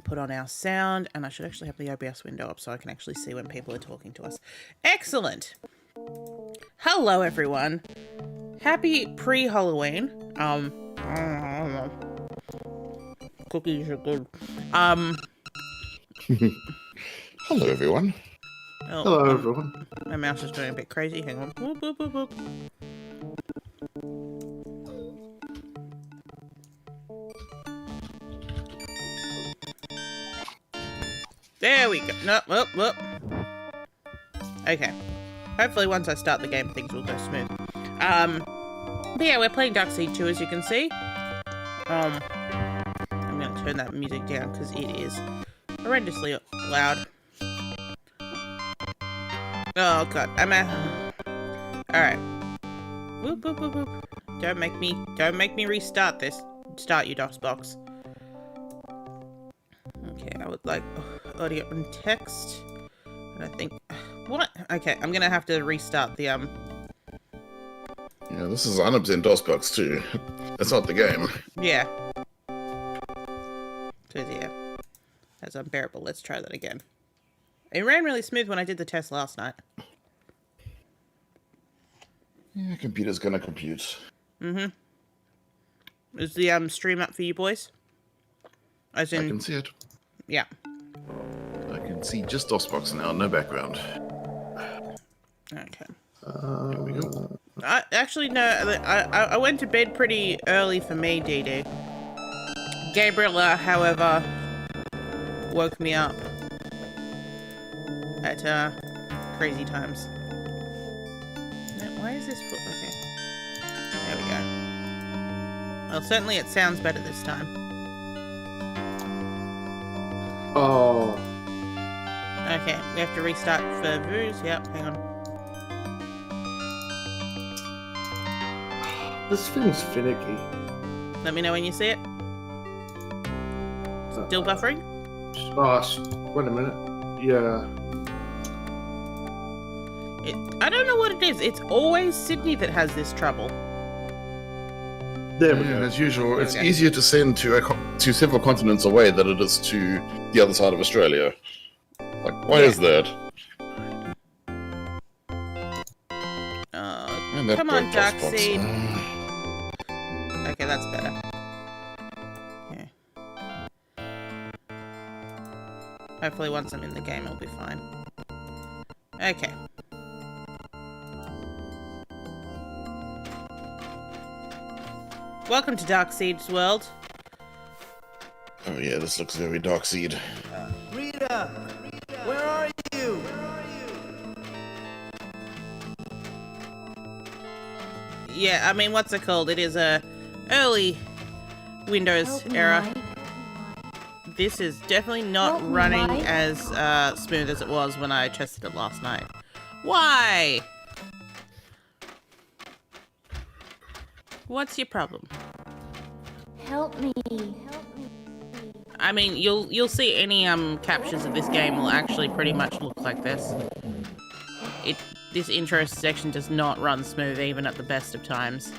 put on our sound, and I should actually have the OBS window up so I can actually see when people are talking to us. Excellent. Hello, everyone. Happy pre-Halloween. Cookies are good. Hello, everyone. Oh, Hello, everyone. my mouse is going a bit crazy. Hang on. Whoop, whoop, whoop, whoop. There we go. No, whoop, whoop. Okay. Hopefully once I start the game, things will go smooth. But yeah, we're playing Darkseid 2, as you can see. I'm going to turn that music down because it is horrendously loud. Oh god, I'm at... Alright. Whoop, whoop, whoop, whoop. Don't make me restart this. Start you, DOSBox. Okay, I would like audio and text. And I think... What? Okay, I'm gonna have to restart the, Yeah, this is 100% DOSBox too. That's not the game. Yeah. So yeah. That's unbearable. Let's try that again. It ran really smooth when I did the test last night. Yeah, computer's gonna compute. Mm-hmm. Is the stream up for you boys? As in... I can see it. Yeah. I can see just DOSBox now, no background. Okay. There we go. Actually, no. I went to bed pretty early for me, DD. Gabriela, however, woke me up at crazy times. No, why is this? Okay. There we go. Well, certainly it sounds better this time. Oh. Okay, we have to restart for views. Yep, hang on. This thing's finicky. Let me know when you see it. Still buffering? Oh, wait a minute. Yeah. I don't know what it is. It's always Sydney that has this trouble. There we Yeah, go. as usual, it's Okay. easier to send to several continents away than it is to the other side of Australia. Like, why is that? And that Come on, broke DOSBox. Darkseid. Okay, that's better. Okay. Hopefully once I'm in the game, it'll be fine. Okay. Welcome to Darkseid's world. Oh yeah, this looks very Darkseid. Rita! Where are you? Yeah, I mean, what's it called? It is a early Windows era. This is definitely not running as smooth as it was when I tested it last night. Why? What's your problem? Help me. I mean, you'll see any captures of this game will actually pretty much look like this. This intro section does not run smooth even at the best of times.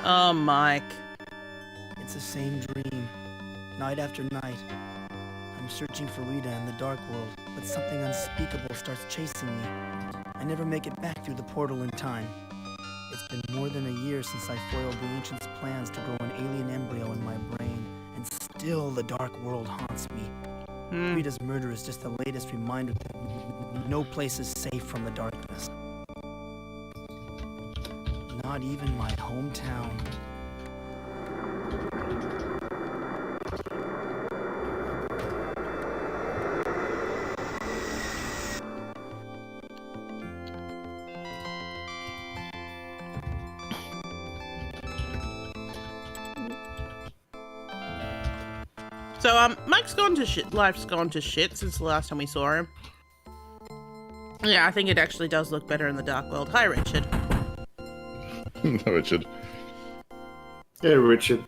Oh, Mike. It's the same dream, night after night. I'm searching for Rita in the dark world, but something unspeakable starts chasing me. I never make it back through the portal in time. It's been more than a year since I foiled the Ancient's plans to grow an alien embryo in my brain, and still the dark world haunts me. Rita's murder is just the latest reminder that no place is safe from the darkness. Not even my hometown. So, Mike's gone to shit. Life's gone to shit since the last time we saw him. Yeah, I think it actually does look better in the dark world. Hi, Richard. No, Richard. Hey, Richard.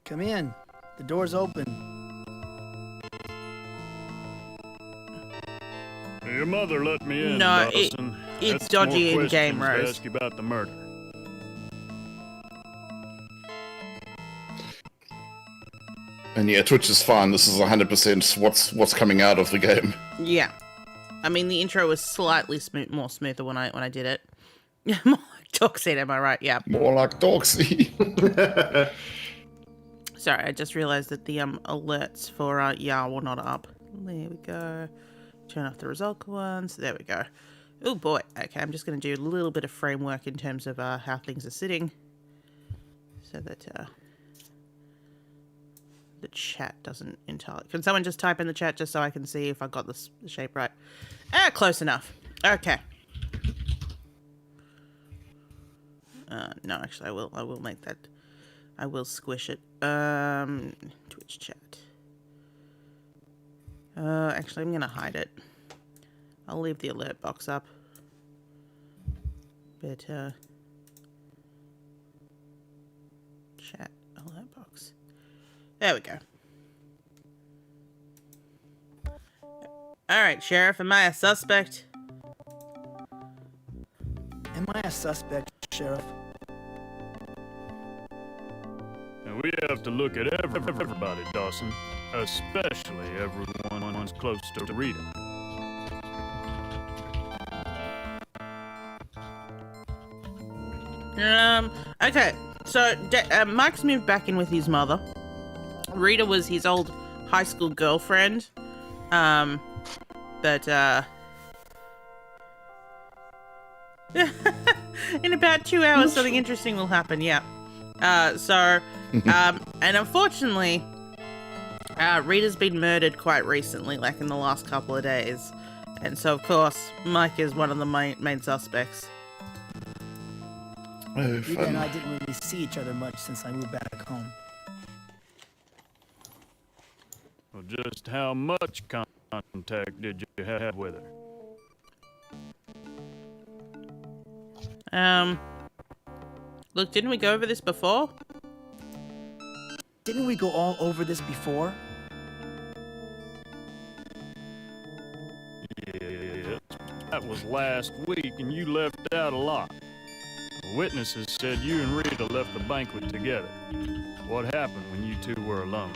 Come in. The door's open. Your mother let me in, No, Dawson. It's That's dodgy more in game, questions to Rose. ask you about the murder. And yeah, Twitch is fine. This is 100% what's coming out of the game. Yeah. I mean, the intro was slightly more smoother when I did it. More like Toxin, am I right? Yeah. More like Doxy. Sorry, I just realized that the alerts for YAR were not up. There we go. Turn off the result ones. There we go. Oh boy. Okay, I'm just going to do a little bit of framework in terms of how things are sitting, so that the chat doesn't entirely. Can someone just type in the chat just so I can see if I got the shape right? Close enough. Okay. No, actually, I will make that. I will squish it. Twitch chat. Actually, I'm gonna hide it. I'll leave the alert box up. But chat alert box. There we go. All right, Sheriff, am I a suspect? Am I a suspect, Sheriff? And we have to look at everybody, Dawson. Especially everyone who's close to Rita. Okay, so Mike's moved back in with his mother. Rita was his old high school girlfriend. But in about 2 hours, something interesting will happen, yeah. And unfortunately, Rita's been murdered quite recently, like in the last couple of days. And so, of course, Mike is one of the main suspects. Oh, Rita and I fun. didn't really see each other much since I moved back home. Well, just how much contact did you have with her? Look, didn't we go over this before? Didn't we go all over this before? Yes, that was last week, and you left out a lot. Witnesses said you and Rita left the banquet together. What happened when you two were alone?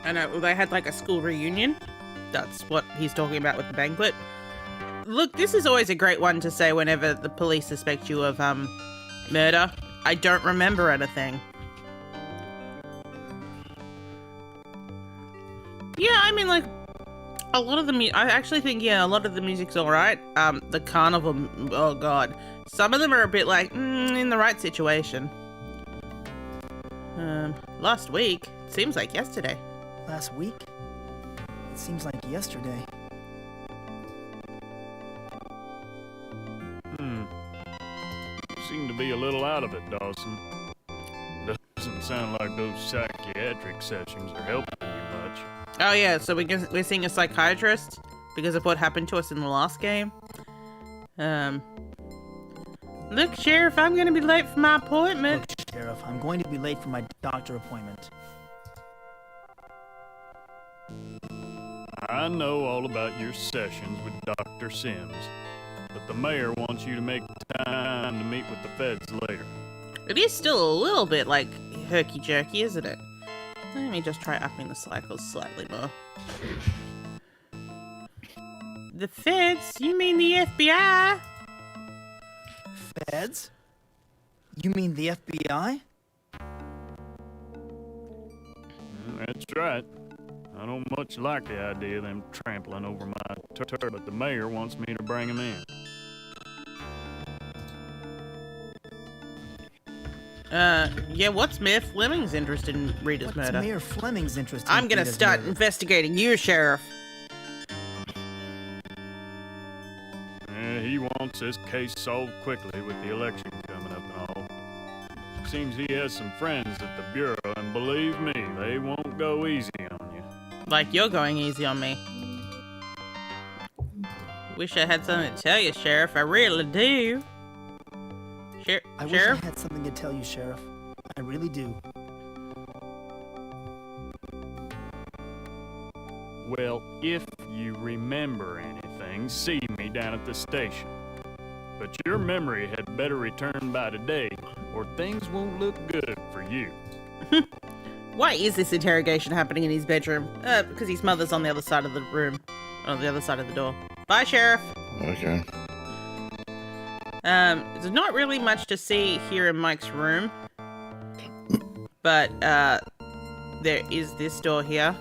I know, they had like a school reunion. That's what he's talking about with the banquet. Look, this is always a great one to say whenever the police suspect you of, murder. I don't remember anything. Yeah, I mean, like, a lot of the I actually think, yeah, a lot of the music's alright. The carnival, oh god. Some of them are a bit like, in the right situation. Last week. Seems like yesterday. Last week? It seems like yesterday. Seem to be a little out of it, Dawson. Doesn't sound like those psychiatric sessions are helping you much. Oh yeah, so we're seeing a psychiatrist because of what happened to us in the last game. Look, Sheriff, I'm gonna be late for my appointment. Look, Sheriff, I'm going to be late for my doctor appointment. I know all about your sessions with Dr. Sims, but the mayor wants you to make time to meet with the feds later. It is still a little bit like herky-jerky, isn't it? Let me just try upping the cycles slightly more. The feds? You mean the FBI? Feds? You mean the FBI? That's right. I don't much like the idea of them trampling over my turf, but the mayor wants me to bring them in. Yeah, what's Mayor Fleming's interest in Rita's What's murder? Mayor Fleming's interest in I'm gonna Rita's start murder? investigating you, Sheriff. He wants this case solved quickly with the election coming up and all. Seems he has some friends at the Bureau, and believe me, they won't go easy on you. Like you're going easy on me. Wish I had something to tell you, Sheriff. I really do. I wish Sheriff? I had something to tell you, Sheriff. I really do. Well, if you remember anything, see me down at the station. But your memory had better return by today, or things won't look good for you. Why is this interrogation happening in his bedroom? Because his mother's on the other side of the room. On the other side of the door. Bye, Sheriff. Okay. There's not really much to see here in Mike's room. But, there is this door here.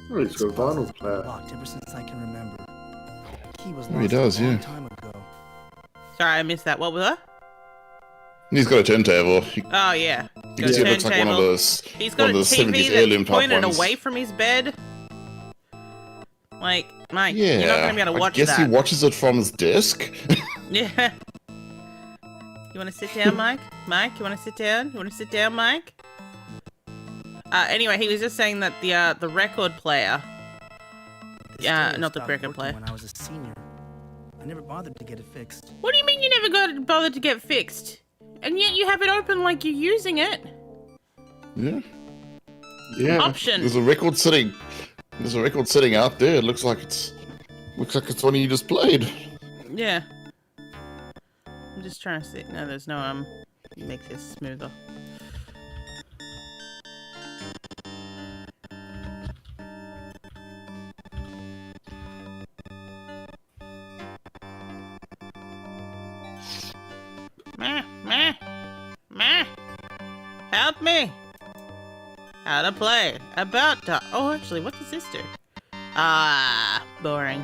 Oh, he's got a vinyl player. Locked ever since I can remember. Key was Oh, he lost does, a long yeah. time ago. Sorry, I missed that. What was that? He's got a turntable. You Oh, yeah. can see it looks like one of those. He's got a one of those TV 70s heirloom that's type pointed ones. away from his bed. Like, Mike, Yeah, you're not going to be able to watch I guess that. he watches it from his desk. Yeah. You want to sit down, Mike? Mike, you want to sit down? You want to sit down, Mike? Anyway, he was just saying that the record player. The Yeah, stereo not the stopped record working player. When I was a senior, I never bothered to get it fixed. What do you mean you never got bothered to get fixed? And yet you have it open like you're using it. Yeah. Yeah. Option. There's a record sitting. There's a record sitting out there. It looks like it's one you just played. Yeah. I'm just trying to see. No, there's no make this smoother. Meh, meh, meh. Help me. How to play. About to. Oh, actually, what does this do? Ah, boring.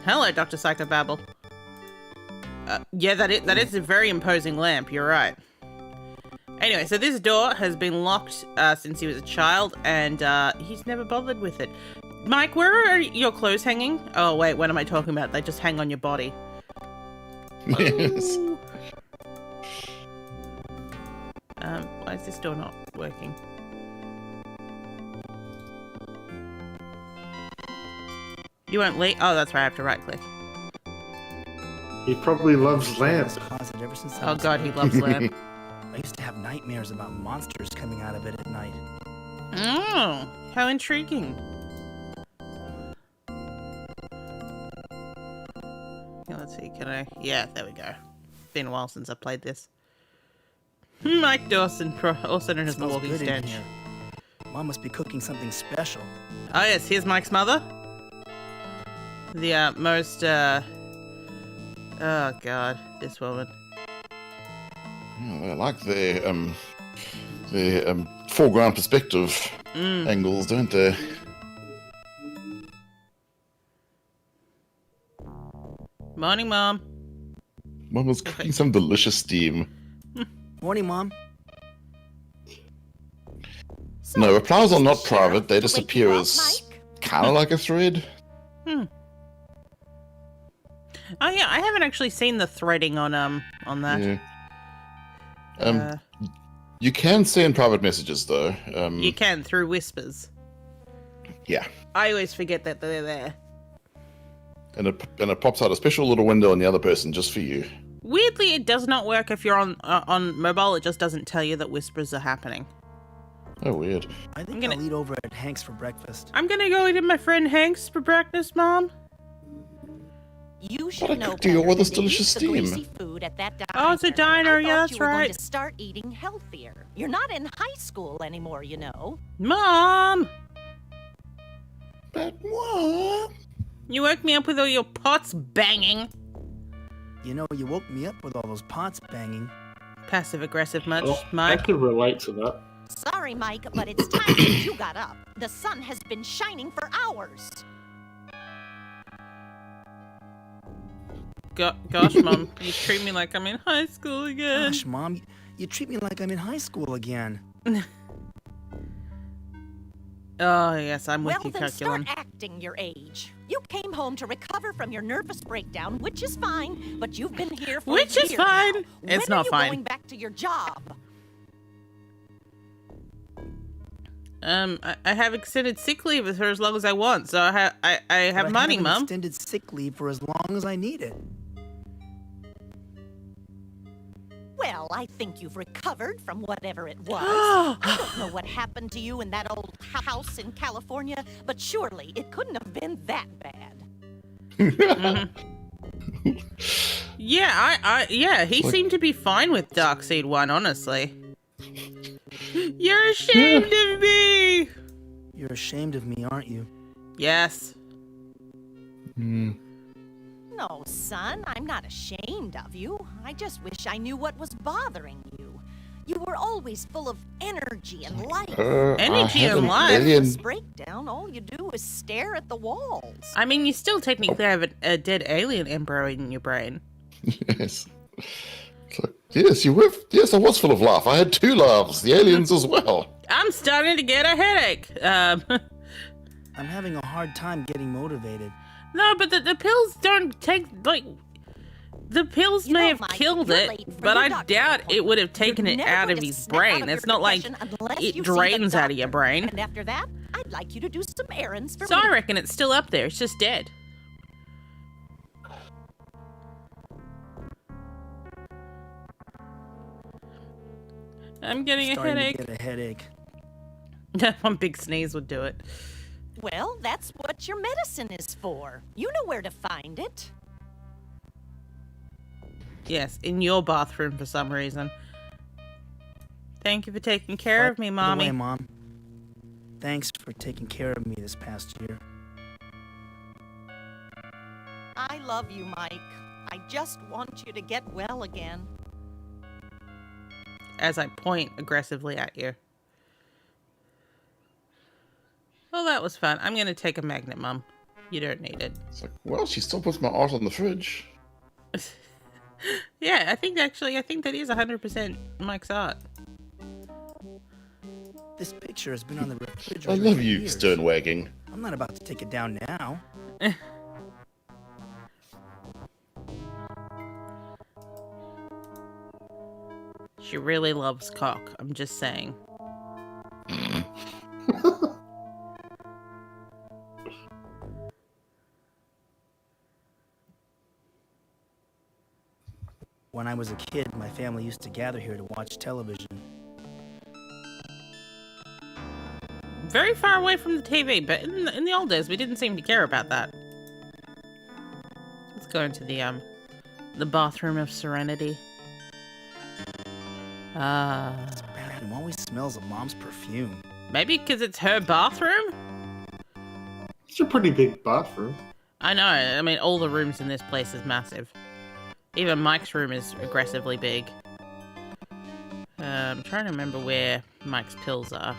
Hello, Dr. Psychobabble. Yeah, that is a very imposing lamp. You're right. Anyway, so this door has been locked since he was a child, and he's never bothered with it. Mike, where are your clothes hanging? Oh, wait, what am I talking about? They just hang on your body. Yes. Ooh. Why is this door not working? You won't leave? Oh, that's right, I have to right-click. He probably loves lamps. Closet ever since I Oh was god, a he kid. loves lamp. I used to have nightmares about monsters coming out of it at night. Oh, how intriguing. Yeah, let's see, can I? Yeah, there we go. Been a while since I played this. Mike Dawson, also known as the Smells Walking good in Stench. here. Mom must be cooking something special. Oh yes, here's Mike's mother. The most, oh god, this woman. Oh, I like their foreground perspective angles, don't they? Morning, Mom. Mum was cooking some delicious steam. Morning, Mom. No, replies are not Sheriff, private. They to just wake appear you up, as Mike? kind of like a thread. Oh yeah, I haven't actually seen the threading on that. Yeah. You can send private messages though. You can through whispers. Yeah. I always forget that they're there. And it pops out a special little window on the other person just for you. Weirdly, it does not work if you're on mobile. It just doesn't tell you that whispers are happening. Oh, weird. I think I'm gonna- I'll eat over at Hank's for breakfast. I'm gonna go eat at my friend Hank's for breakfast, Mom. You should I know cooked you all better this than to delicious eat the greasy steam. food at that diner. Oh, it's a diner, I yeah, thought that's you were going right. to start eating healthier. You're not in high school anymore, you know. Mom! But what? You woke me up with all your pots banging. You know, you woke me up with all those pots banging. Passive-aggressive much, Oh, I Mike? could relate to that. Sorry, Mike, but it's time that you got up. The sun has been shining for hours. Gosh, Mom, you treat me like I'm in high school again. Gosh, Mom, you treat me like I'm in high school again. Oh, yes, I'm with Well, you, then Calculum. start acting your age. You came home to recover from your nervous breakdown, which is fine, but you've been here for Which a is year fine. now. It's When not are you fine. going back to your job? I have extended sick leave for as long as I want, so I have But money, I have Mum. extended sick leave for as long as I need it. Well, I think you've recovered from whatever it was. I don't know what happened to you in that old house in California, but surely it couldn't have been that bad. Yeah, he seemed to be fine with Darkseid 1, honestly. You're ashamed of me! You're ashamed of me, aren't you? Yes. No, son, I'm not ashamed of you. I just wish I knew what was bothering you. You were always full of energy and life. Energy and life? Nervous breakdown, all you do is stare at the walls. I mean, you still technically have a dead alien embryo in your brain. Yes. It's like, yes, you were. Yes, I was full of laugh. I had 2 laughs. The aliens as well. I'm starting to get a headache. I'm having a hard time getting motivated. No, but the pills don't take, like... The pills You may know, have Mike, killed you're it, late for but your I doctor's doubt it would have appointment. taken You're it never out going of to his snap out brain. of It's your not like profession unless it you see the drains out of your doctor. brain. And after that, I'd like you to do some errands for So me. I reckon it's still up there. It's just dead. I'm getting a Starting headache. to get a headache. One big sneeze would do it. Well, that's what your medicine is for. You know where to find it. Yes, in your bathroom for some reason. Thank you for taking care of me, By the Mommy. way, Mom, thanks for taking care of me this past year. I love you, Mike. I just want you to get well again. As I point aggressively at you. Well, that was fun. I'm going to take a magnet, Mum. You don't need it. It's like, well, she still puts my art on the fridge. Yeah, I think that is 100% Mike's art. This picture has been on the refrigerator I love for you, years. stern wagging. I'm not about to take it down now. She really loves cock. I'm just saying. When I was a kid, my family used to gather here to watch television. Very far away from the TV, but in the old days, we didn't seem to care about that. Let's go into the Bathroom of Serenity. This bathroom always smells of Mom's perfume. Maybe because it's her bathroom? It's a pretty big bathroom. I know. I mean, all the rooms in this place is massive. Even Mike's room is aggressively big. I'm trying to remember where Mike's pills are.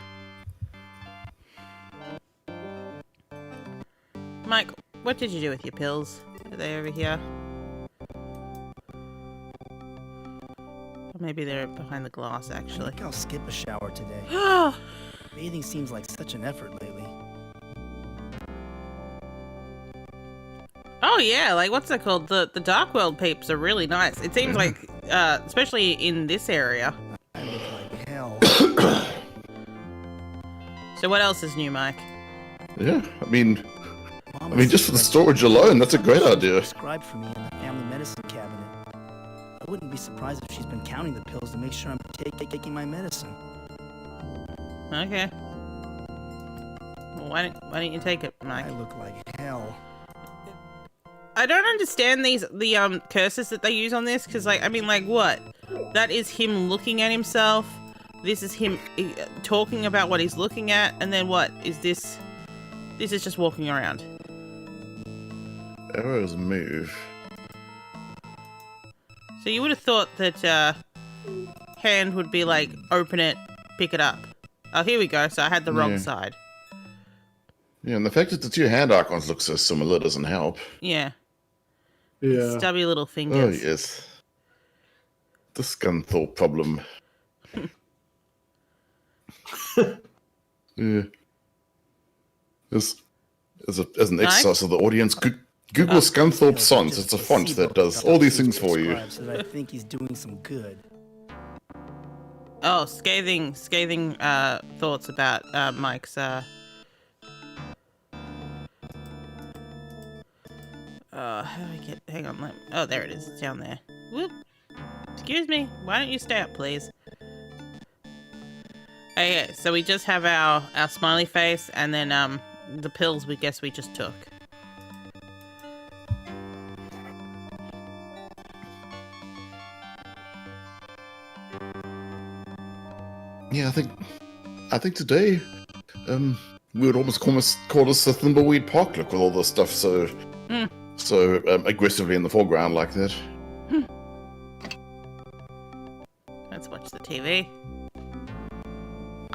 Mike, what did you do with your pills? Are they over here? Or maybe they're behind the glass, I actually. think I'll skip a shower today. Oh, Bathing seems like such an effort lately. oh yeah, like what's it called? The Dark World peeps are really nice. It seems like, especially in this area. I look like hell. So what else is new, Mike? Yeah, I mean, Mom just for the storage alone, that's a great idea. Prescribed for me in the family medicine cabinet. I wouldn't be surprised if she's been counting the pills to make sure I'm taking my medicine. Okay. Well, why don't you take it, Mike? I look like hell. I don't understand the curses that they use on this, because like, I mean, like what? That is him looking at himself. This is him talking about what he's looking at, and then what is this? This is just walking around. Arrows move. So you would have thought that hand would be like, open it, pick it up. Oh, here we go. So I had the wrong Yeah. side. Yeah, and the fact that the 2 hand icons look so similar doesn't help. Yeah. Yeah. Stubby little Oh, fingers. yes. The Scunthorpe problem. Yeah. As an exercise of the audience, Google Scunthorpe Sans. It's a font that does all these things for you. So that I think he's doing some good. Oh, scathing thoughts about Mike's how do I get? Hang on. Oh, there it is. It's down there. Whoop. Excuse me, why don't you stay up, please? Okay, so we just have our smiley face, and then the pills we guess we just took. Yeah, I think today, we would almost call this a Thimbleweed Park look with all this stuff so aggressively in the foreground like that. Let's watch the TV.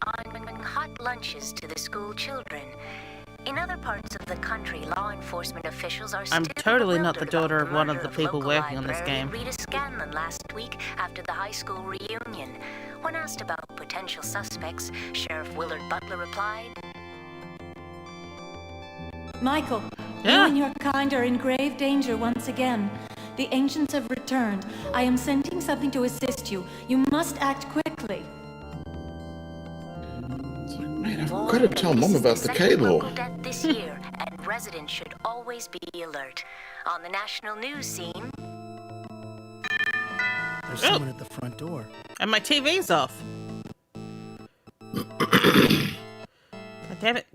On hot lunches to the school children. In other parts of the country, law enforcement officials are I'm still totally not the bewildered daughter about of one of murder the people local working on this librarian game. Rita Scanlon last week after the high school reunion. When asked about potential suspects, Sheriff Willard Butler replied, Michael, Yeah. you and your kind are in grave danger once again. The ancients have returned. I am sending something to assist you. You must act quickly. Man, I've got to tell Mom about the cable. local death this year, and residents should always be alert. On the national news scene, There's someone at the front door. And my TV's off. God damn it.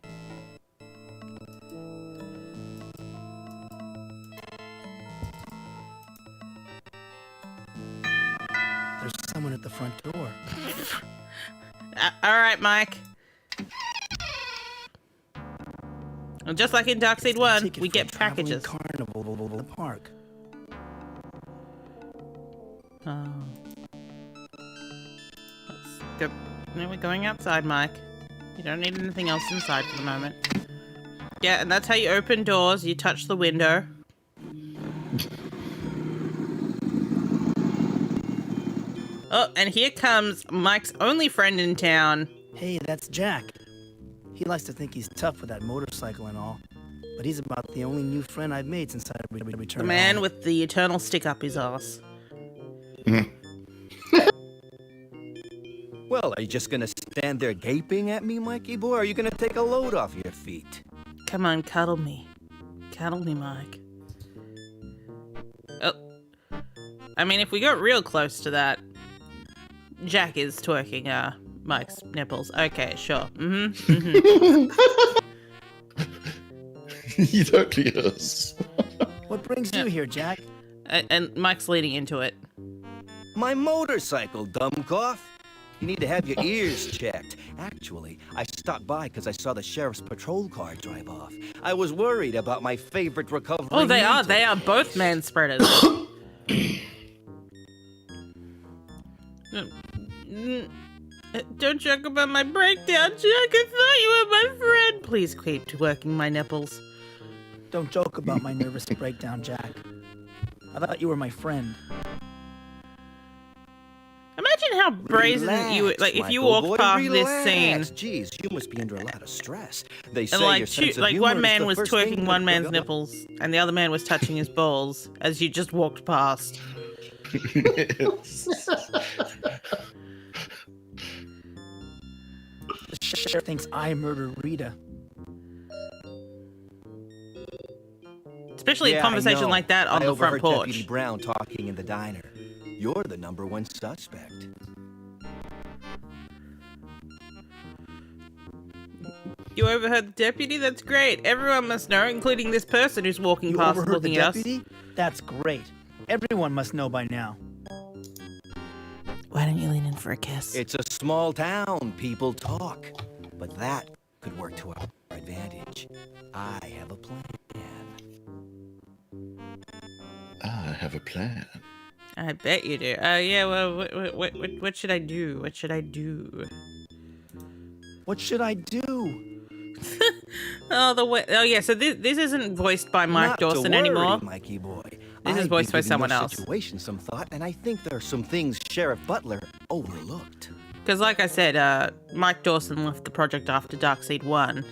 There's someone at the front door. Alright, Mike. And just like in Darkseid 1, Ticket we for get a traveling packages. carnival in the park. Oh. Let's go. No, we're going outside, Mike. You don't need anything else inside for the moment. Yeah, and that's how you open doors. You touch the window. Oh, and here comes Mike's only friend in town. Hey, that's Jack. He likes to think he's tough with that motorcycle and all, but he's about the only new friend I've made since I returned The man home. with the eternal stick up his ass. Well, are you just gonna stand there gaping at me, Mikey boy? Or are you gonna take a load off your feet? Come on, cuddle me. Cuddle me, Mike. Oh. I mean, if we got real close to that, Jack is twerking Mike's nipples. Okay, sure. He totally is. What brings you here, Jack? And Mike's leading into it. My motorcycle, dumbcoff. You need to have your ears checked. Actually, I stopped by because I saw the sheriff's patrol car drive off. I was worried about my favorite recovery. Oh, they are. mentor. They are both man spreaders. Don't joke about my breakdown, Jack. I thought you were my friend. Please keep twerking my nipples. Don't joke about my nervous breakdown, Jack. I thought you were my friend. Imagine how brazen you would, like, if you Michael boy, walked past relax. this scene. Jeez, you must be under a lot of stress. They say And like, your sense of humor one is man the was first thing twerking that one man's goes- nipples, and the other man was touching his balls as you just walked past. The sheriff thinks I murdered Rita. Especially a Yeah, conversation I know. like that on I the front overheard Deputy porch. Brown talking in the diner. You're the #1 suspect. You overheard the deputy? That's great. Everyone must know, including this person who's walking You past overheard the looking at us. deputy? That's great. Everyone must know by now. Why don't you lean in for a kiss? It's a small town. People talk. But that could work to our advantage. I have a plan. I have a plan. I bet you do. Yeah, well, what should I do? What should I do? What should I do? Oh, yeah, so this isn't voiced by Mark Not to Dawson worry, anymore. Mikey boy. This is I've voiced by been giving someone your else. Situation some thought, and I think there are some things Sheriff Butler overlooked. Because like I said, Mike Dawson left the project after Darkseid 1.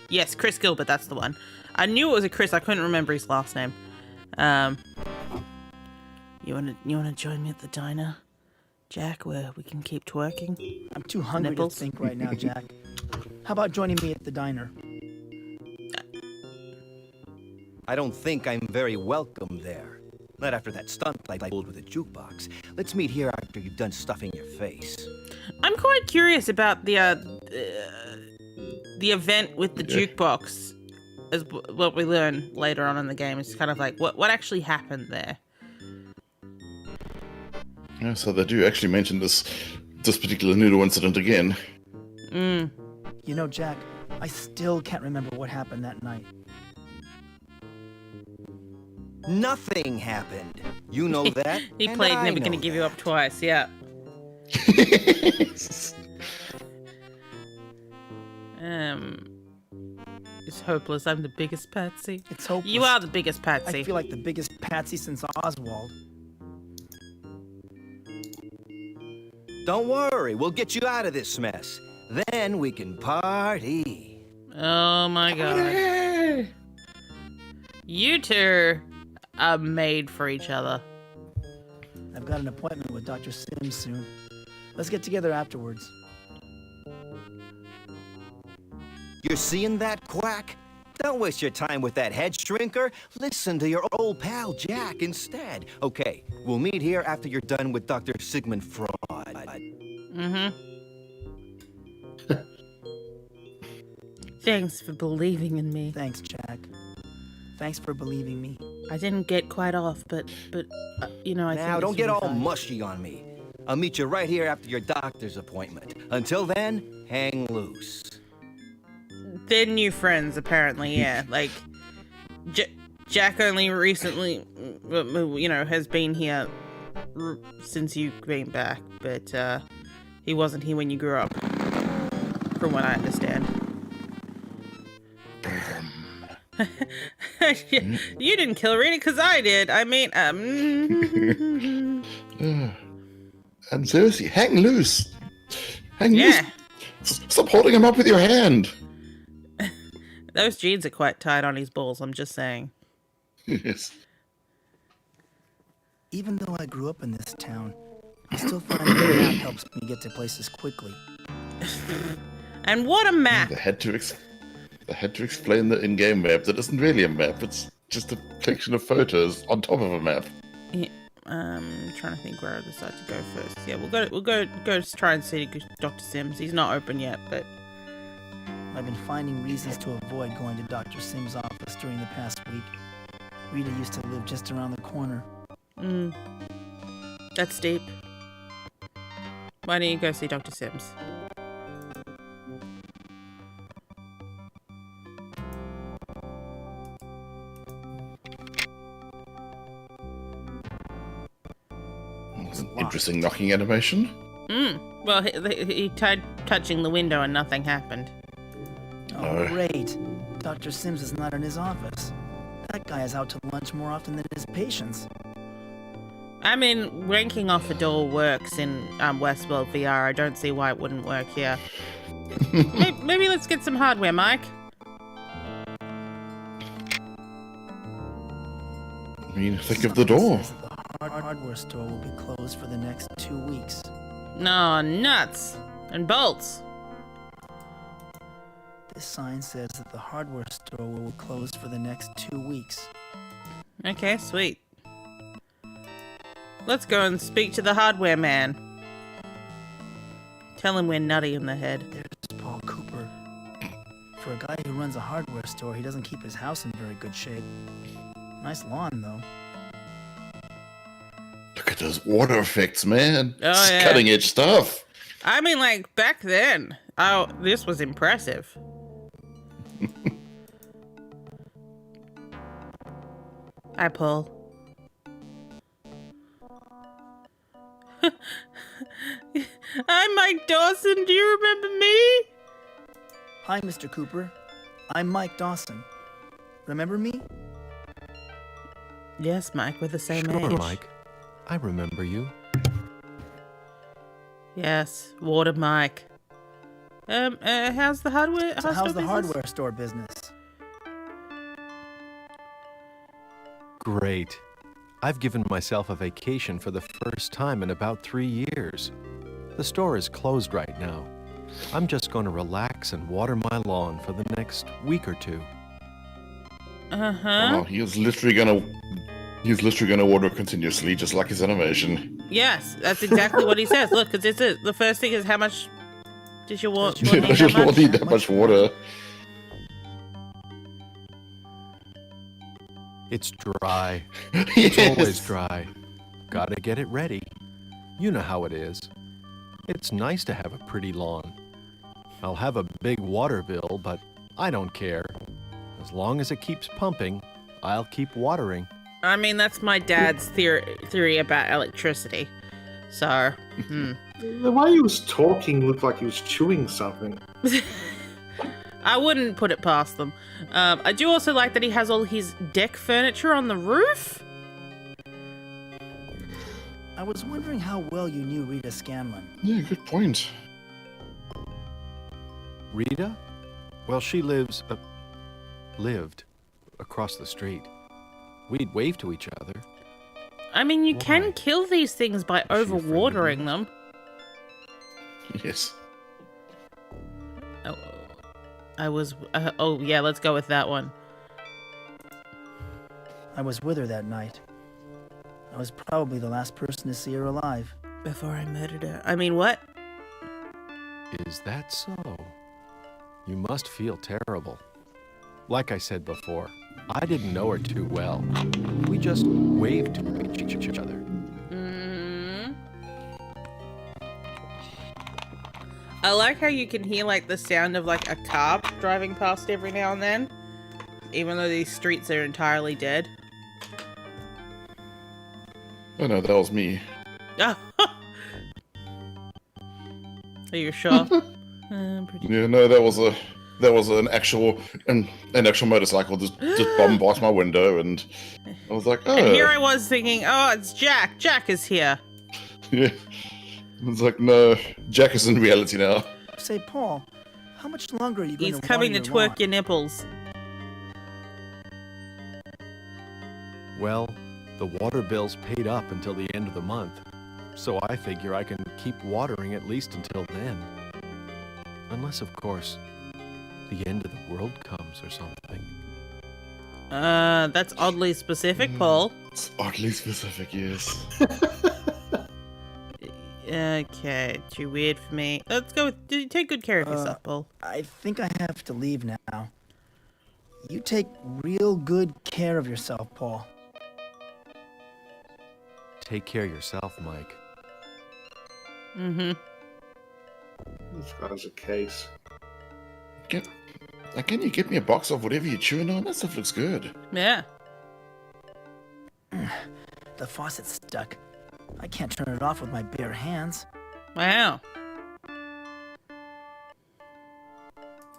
Yes, Chris Gilbert, that's the one. I knew it was a Chris, I couldn't remember his last name. You wanna join me at the diner, Jack, where we can keep twerking? I'm too hungry Nipples? to think right now, Jack. How about joining me at the diner? I don't think I'm very welcome there. Not after that stunt I pulled with a jukebox. Let's meet here after you've done stuffing your face. I'm quite curious about the event with the jukebox, as what we learn later on in the game. It's kind of like what actually happened there. Yeah, so they do actually mention this particular noodle incident again. You know, Jack, I still can't remember what happened that night. Nothing happened. You know that. He and played I Never know Gonna Give You that. Up Twice, yeah. It's hopeless. I'm the biggest patsy. It's hopeless. You are the biggest patsy. I feel like the biggest patsy since Oswald. Don't worry, we'll get you out of this mess. Then we can party. Oh my god. You two are made for each other. I've got an appointment with Dr. Sims soon. Let's get together afterwards. You're seeing that, Quack? Don't waste your time with that head shrinker. Listen to your old pal Jack instead. Okay, we'll meet here after you're done with Dr. Sigmund Freud. Thanks for believing in me. Thanks, Jack. Thanks for believing me. I didn't get quite off, but you know, I think Now, it's don't get really all fine. mushy on me. I'll meet you right here after your doctor's appointment. Until then, hang loose. They're new friends, apparently, yeah. Like, Jack only recently, you know, has been here since you've been back, but he wasn't here when you grew up, from what I understand. You didn't kill Rita because I did. I mean, And seriously, hang loose. Hang yeah. loose. Stop holding him up with your hand. Those jeans are quite tight on his balls, I'm just saying. Yes. Even though I grew up in this town, I still find that the map helps me get to places quickly. And what a map! They had to explain the in-game map that isn't really a map. It's just a collection of photos on top of a map. Yeah, trying to think where I decide to go first. Yeah, we'll go try and see Dr. Sims. He's not open yet, but I've been finding reasons to avoid going to Dr. Sims' office during the past week. Rita used to live just around the corner. That's deep. Why don't you go see Dr. Sims? It's an interesting knocking animation. Well, he tried touching the window and nothing happened. Oh, great. Dr. Sims is not in his office. That guy is out to lunch more often than his patients. I mean, ranking off a door works in Westworld VR. I don't see why it wouldn't work here. Maybe let's get some hardware, Mike. I mean, think of the door. Says the hardware store will be closed for the next 2 weeks. No, nuts and bolts. This sign says that the hardware store will be closed for the next 2 weeks. Okay, sweet. Let's go and speak to the hardware man. Tell him we're nutty in the head. There's Paul Cooper. For a guy who runs a hardware store, he doesn't keep his house in very good shape. Nice lawn, though. Look at those water effects, man. Oh, This is yeah. cutting edge stuff. I mean, like, back then, this was impressive. Hi, Paul. I'm Mike Dawson. Do you remember me? Hi, Mr. Cooper. I'm Mike Dawson. Remember me? Yes, Mike, we're the same Sure, age. Mike. I remember you. Yes, Water Mike. How's the hardware? So how's the business? hardware store business? Great. I've given myself a vacation for the first time in about 3 years. The store is closed right now. I'm just going to relax and water my lawn for the next week or two. Uh-huh. Oh, he is literally gonna He's literally going to water continuously, just like his animation. Yes, that's exactly what he says. Look, because it's the first thing is how much did you want? Yeah, does your lawn need that much water? It's dry. Yes. It's always dry. Gotta get it ready. You know how it is. It's nice to have a pretty lawn. I'll have a big water bill, but I don't care. As long as it keeps pumping, I'll keep watering. I mean, that's my dad's theory about electricity. So, The way he was talking looked like he was chewing something. I wouldn't put it past them. I do also like that he has all his deck furniture on the roof. I was wondering how well you knew Rita Scanlon. Yeah, good point. Rita? Well, she lived across the street. We'd wave to each other. I mean, you Why? can kill these things by Is she afraid of overwatering you? them. Yes. Oh, oh yeah, let's go with that one. I was with her that night. I was probably the last person to see her alive. Before I murdered her. I mean, what? Is that so? You must feel terrible. Like I said before, I didn't know her too well. We just waved to each other. I like how you can hear like the sound of like a car driving past every now and then, even though these streets are entirely dead. Oh no, that was me. Are you sure? Yeah, no, that was an actual motorcycle just bombed past my window, and I was like, oh. And here I was thinking, oh, it's Jack. Jack is here. Yeah. It's like, no, Jack is in reality now. Say, Paul, how much longer are you going He's to coming to water your twerk your nipples. Well, the water bill's paid up until the end of the month, so I figure I can keep watering at least until then. Unless, of course, the end of the world comes or something. That's oddly specific, Paul. It's oddly specific, yes. Okay, too weird for me. Let's go with, take good care of yourself, Paul. I think I have to leave now. You take real good care of yourself, Paul. Take care of yourself, Mike. Mm-hmm. This guy's a case. Can you get me a box of whatever you're chewing on? That stuff looks good. Yeah. The faucet's stuck. I can't turn it off with my bare hands. Wow.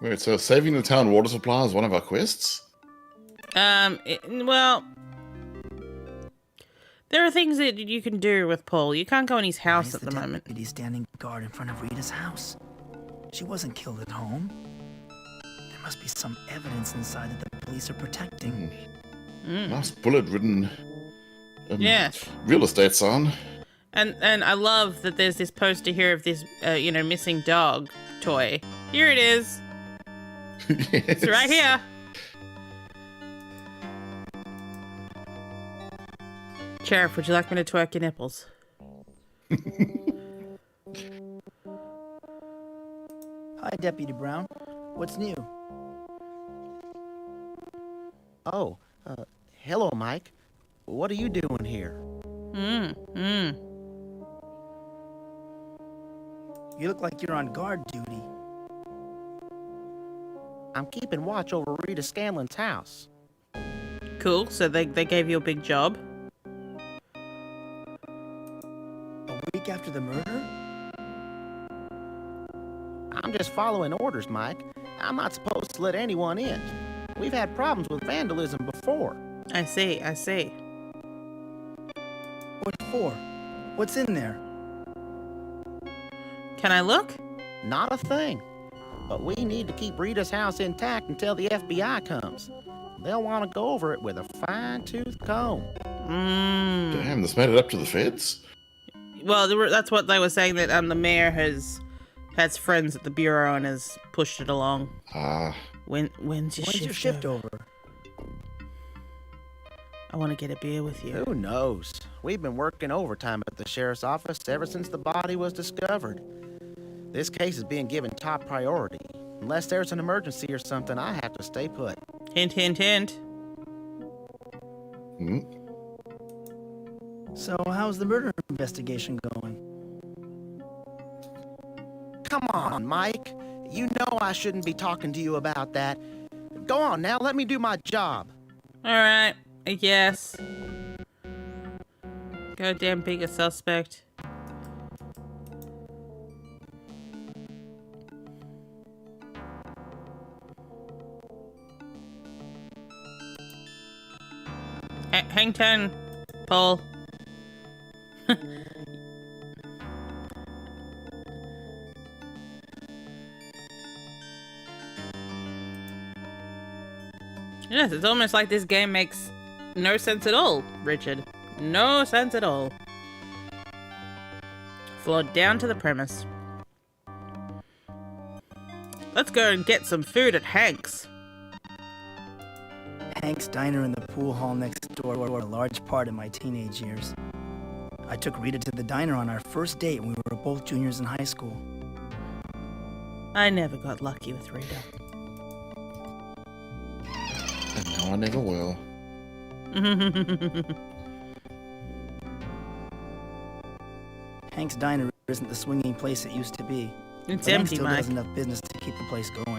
Wait, so saving the town water supply is one of our quests? Well, there are things that you can do with Paul. You can't go in his house at the moment. He's standing guard in front of Rita's house. She wasn't killed at home. There must be some evidence inside that the police are protecting. Nice bullet-ridden Yes. real estate sign. And I love that there's this poster here of this, missing dog toy. Here it is. Yes. It's right here. Sheriff, would you like me to twerk your nipples? Hi, Deputy Brown. What's new? Oh, hello, Mike. What are you doing here? You look like you're on guard duty. I'm keeping watch over Rita Scanlon's house. Cool, so they gave you a big job. A week after the murder? I'm just following orders, Mike. I'm not supposed to let anyone in. We've had problems with vandalism before. I see. What for? What's in there? Can I look? Not a thing. But we need to keep Rita's house intact until the FBI comes. They'll want to go over it with a fine-tooth comb. Damn, this made it up to the feds? Well, that's what they were saying, that the mayor has friends at the bureau and has pushed it along. When's your shift over? I want to get a beer with you. Who knows? We've been working overtime at the sheriff's office ever since the body was discovered. This case is being given top priority. Unless there's an emergency or something, I have to stay put. Hint, hint, hint. Hmm? So, how's the murder investigation going? Come on, Mike. You know I shouldn't be talking to you about that. Go on now, let me do my job. Alright, I guess. Goddamn being a suspect. Hang 10, Paul. Yes, it's almost like this game makes no sense at all, Richard. No sense at all. Flawed down to the premise. Let's go and get some food at Hank's. Hank's Diner in the pool hall next door were a large part of my teenage years. I took Rita to the diner on our first date when we were both juniors in high school. I never got lucky with Rita. And no, I never will. Hank's Diner isn't the swinging place it used to be. It's but Hank empty, still Mike. does enough business to keep the place going.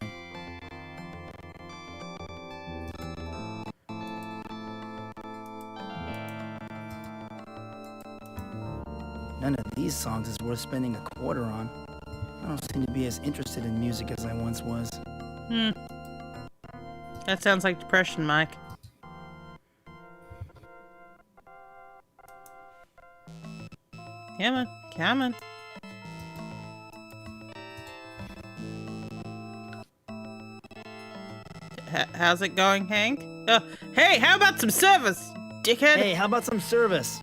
None of these songs is worth spending a quarter on. I don't seem to be as interested in music as I once was. That sounds like depression, Mike. Come on, come on. How's it going, Hank? Oh, hey, how about some service, dickhead? Hey, how about some service?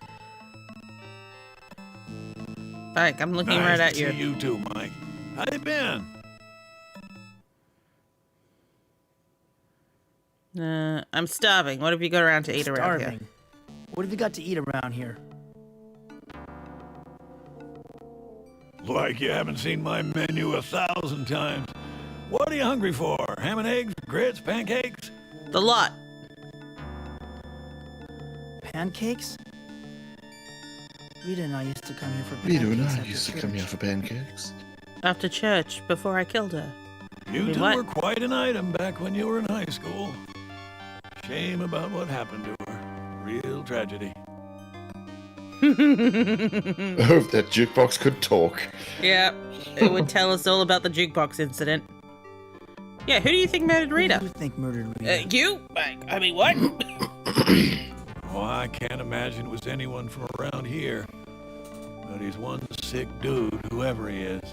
Mike, I'm looking right at you. Nice to see you too, Mike. How you been? I'm starving. What have you got around to eat around here? Starving. What have you got to eat around here? Like you haven't seen my menu 1,000 times. What are you hungry for? Ham and eggs, grits, pancakes? The lot. Pancakes? Rita and I used to come here for pancakes. Rita and I after used to church. come here for pancakes. After church, before I killed her. You two what? were quite an item back when you were in high school. Shame about what happened to her. Real tragedy. Oh, if that jukebox could talk. Yeah, it would tell us all about the jukebox incident. Yeah, who do you think murdered Rita? Who do you think murdered Rita? You? I mean, what? Oh, I can't imagine it was anyone from around here. But he's one sick dude, whoever he is.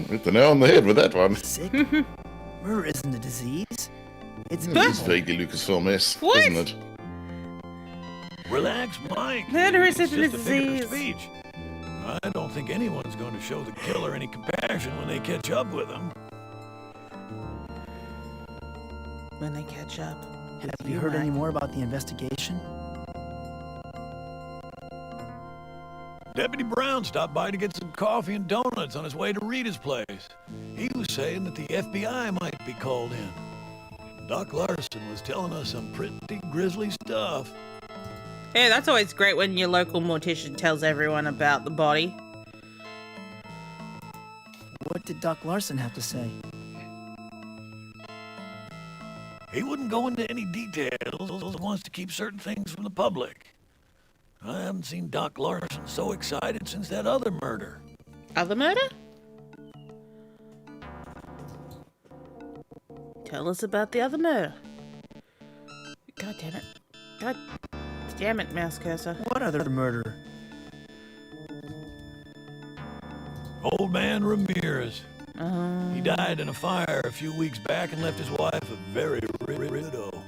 Hit the nail on the head with that one. Sick? Murder isn't a disease. It's It's vaguely Lucasfilm-esque, What? isn't it? Relax, Mike. Murder It's isn't a just a figure of disease. speech. I don't think anyone's going to show the killer any compassion when they catch up with him. When they catch up. Have you heard any more about the investigation? Deputy Brown stopped by to get some coffee and donuts on his way to Rita's place. He was saying that the FBI might be called in. Doc Larson was telling us some pretty grisly stuff. Hey, that's always great when your local mortician tells everyone about the body. What did Doc Larson have to say? He wouldn't go into any details, wants to keep certain things from the public. I haven't seen Doc Larson so excited since that other murder. Other murder? Tell us about the other murder. God damn it. God damn it, mouse cursor. What other murder? Old man Ramirez. He died in a fire a few weeks back and left his wife a very rich widow.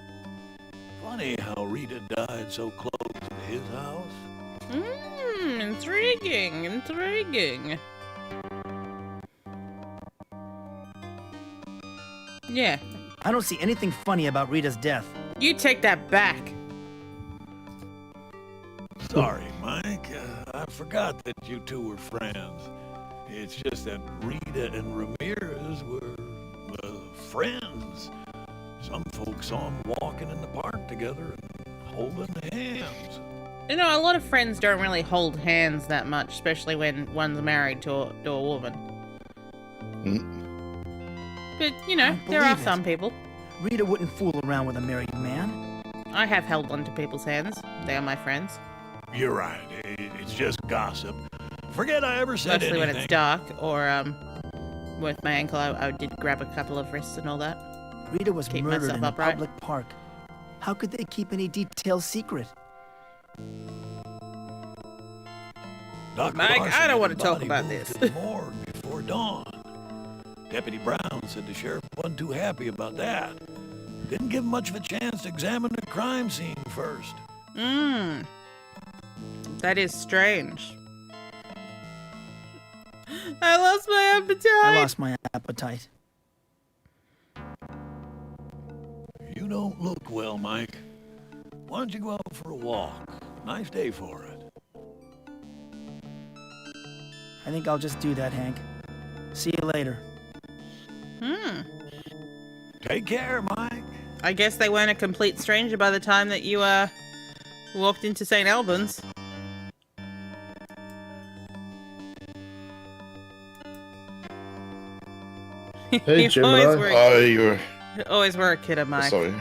Funny how Rita died so close to his house. Intriguing, intriguing. Yeah. I don't see anything funny about Rita's death. You take that back. Sorry, Mike. I forgot that you two were friends. It's just that Rita and Ramirez were, friends. Some folks saw them walking in the park together and holding hands. You know, a lot of friends don't really hold hands that much, especially when one's married to a woman. But, you know, there are some people. Rita wouldn't fool around with a married man. I have held onto people's hands. They are my friends. You're right. It's just gossip. Forget I ever said Mostly anything. when it's dark or with my ankle, I did grab a couple of wrists and all that. Rita was Keep murdered myself in a upright. public park. How could they keep any details secret? Dr. Mike, Larson I don't had want to the talk body about moved this. to the morgue before dawn. Deputy Brown said the sheriff wasn't too happy about that. Didn't give him much of a chance to examine the crime scene first. That is strange. I lost my appetite. I lost my appetite. You don't look well, Mike. Why don't you go out for a walk? Nice day for it. I think I'll just do that, Hank. See you later. Take care, Mike. I guess they weren't a complete stranger by the time that you walked into St. Albans. Hey, You Gemini. always were a kidder, Mike. Sorry.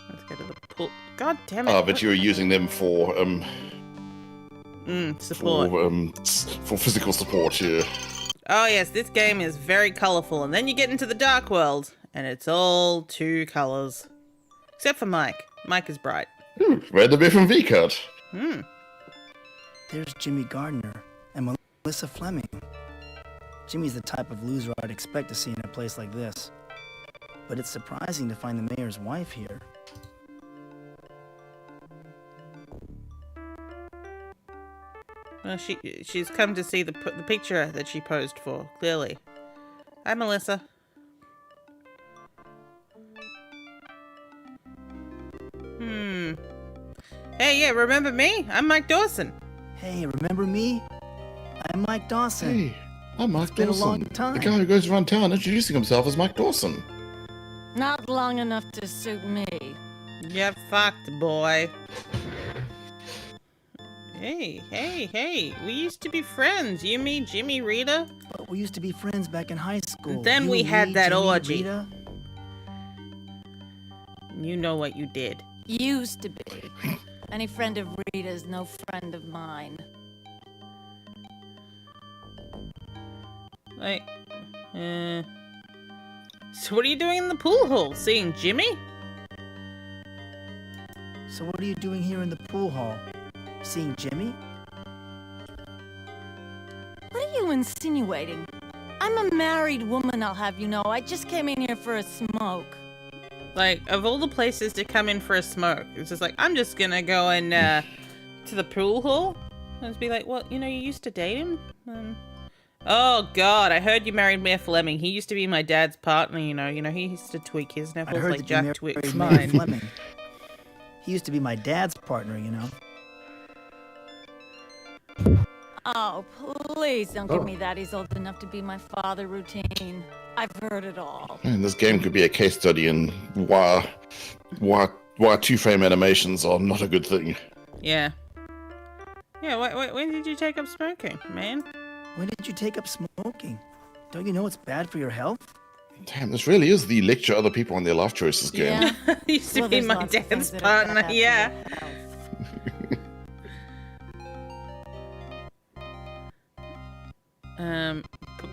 Let's go to the pool. God damn it. But you were using them for support. for physical support. Yeah. Oh yes, this game is very colorful, and then you get into the dark world, and it's all two colors, except for Mike. Mike is bright. Read the bit from V-Cut. There's Jimmy Gardner and Melissa Fleming. Jimmy's the type of loser I'd expect to see in a place like this. But it's surprising to find the mayor's wife here. Well, she's come to see the picture that she posed for, clearly. Hi, Melissa. Hey, yeah, remember me? I'm Mike Dawson. Hey, remember me? I'm Mike Dawson. Hey, I'm Mike been a Dawson. long time. The guy who goes around town introducing himself as Mike Dawson. Not long enough to suit me. Get fucked, boy. Hey, we used to be friends. You, me, Jimmy, Rita. But we used to be friends back in high school. Then You, we had me, that Jimmy, orgy. Rita. You know what you did. Used to be. Any friend of Rita's no friend of mine. Like, so what are you doing in the pool hall? Seeing Jimmy? So what are you doing here in the pool hall? Seeing Jimmy? What are you insinuating? I'm a married woman, I'll have you know. I just came in here for a smoke. Like, of all the places to come in for a smoke, it's just like, I'm just gonna go in, to the pool hall? And just be like, well, you know, you used to date him? Oh, God, I heard you married Mayor Fleming. He used to be my dad's partner, you know, he used to tweak his I nipples heard like that you Jack tweaks married Mayor mine. Fleming. He used to be my dad's partner, you know. Oh, please don't give me that. He's old enough to be my father routine. I've heard it all. Man, this game could be a case study in why two-frame animations are not a good thing. Yeah. Yeah, when did you take up smoking, man? When did you take up smoking? Don't you know it's bad for your health? Damn, this really is the lecture other people on their life choices game. Yeah. Used to Well, be there's my lots of dad's things that are partner, bad for yeah. your health.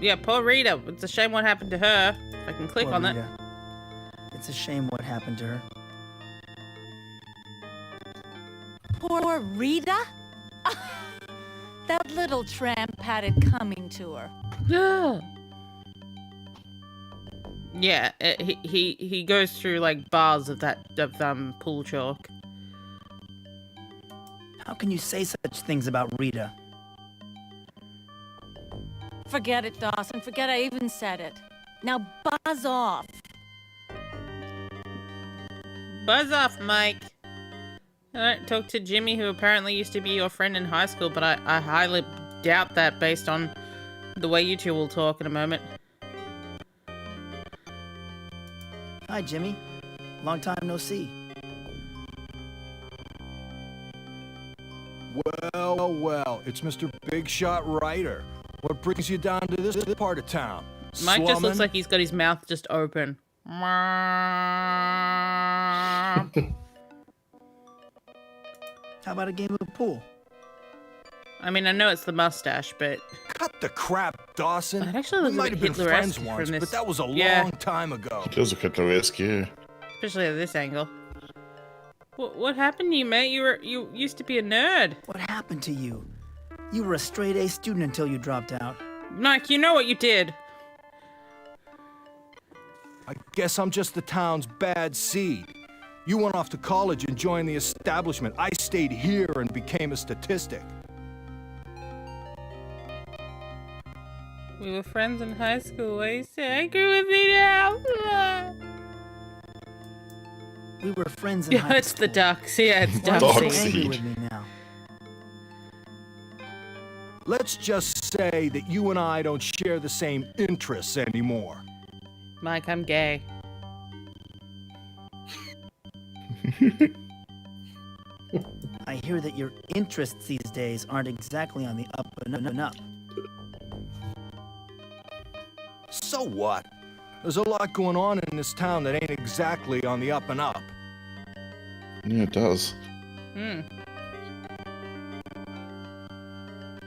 Yeah, poor Rita. It's a shame what happened to her. If I can click Poor on that. Rita. It's a shame what happened to her. Poor Rita? That little tramp had it coming to her. Yeah, he goes through like bars of pool chalk. How can you say such things about Rita? Forget it, Dawson. Forget I even said it. Now buzz off. Buzz off, Mike. I don't talk to Jimmy, who apparently used to be your friend in high school, but I highly doubt that based on the way you two will talk in a moment. Hi, Jimmy. Long time no see. Well, it's Mr. Big Shot Ryder. What brings you down to this part of town? Mike just looks Slumming? like he's got his mouth just open. How about a game of pool? I mean, I know it's the mustache, but... Cut the crap, Dawson. It actually We looks a might bit have been friends Hitler-esque once, from this. but that was a Yeah. long time ago. It does look Hitler-esque, yeah. Especially at this angle. What happened to you, mate? You used to be a nerd. What happened to you? You were a straight-A student until you dropped out. Mike, you know what you did. I guess I'm just the town's bad seed. You went off to college and joined the establishment. I stayed here and became a statistic. We were friends in high school. What do you say? I grew with me now. We were friends in Yeah, high it's school. the ducks. Yeah, it's Why are you so ducks. angry with me now? Let's just say that you and I don't share the same interests anymore. Mike, I'm gay. I hear that your interests these days aren't exactly on the up and up. So what? There's a lot going on in this town that ain't exactly on the up and up. Yeah, it does.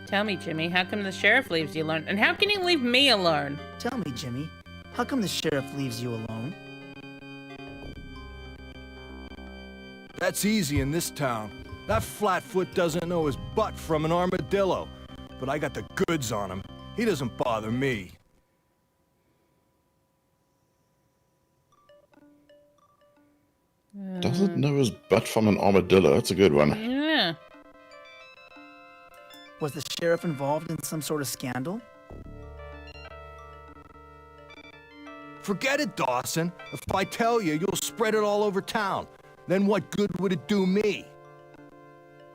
Tell me, Jimmy, how come the sheriff leaves you alone? And how can he leave me alone? Tell me, Jimmy, how come the sheriff leaves you alone? That's easy in this town. That flatfoot doesn't know his butt from an armadillo. But I got the goods on him. He doesn't bother me. Doesn't know his butt from an armadillo. That's a good one. Yeah. Was the sheriff involved in some sort of scandal? Forget it, Dawson. If I tell you, you'll spread it all over town. Then what good would it do me?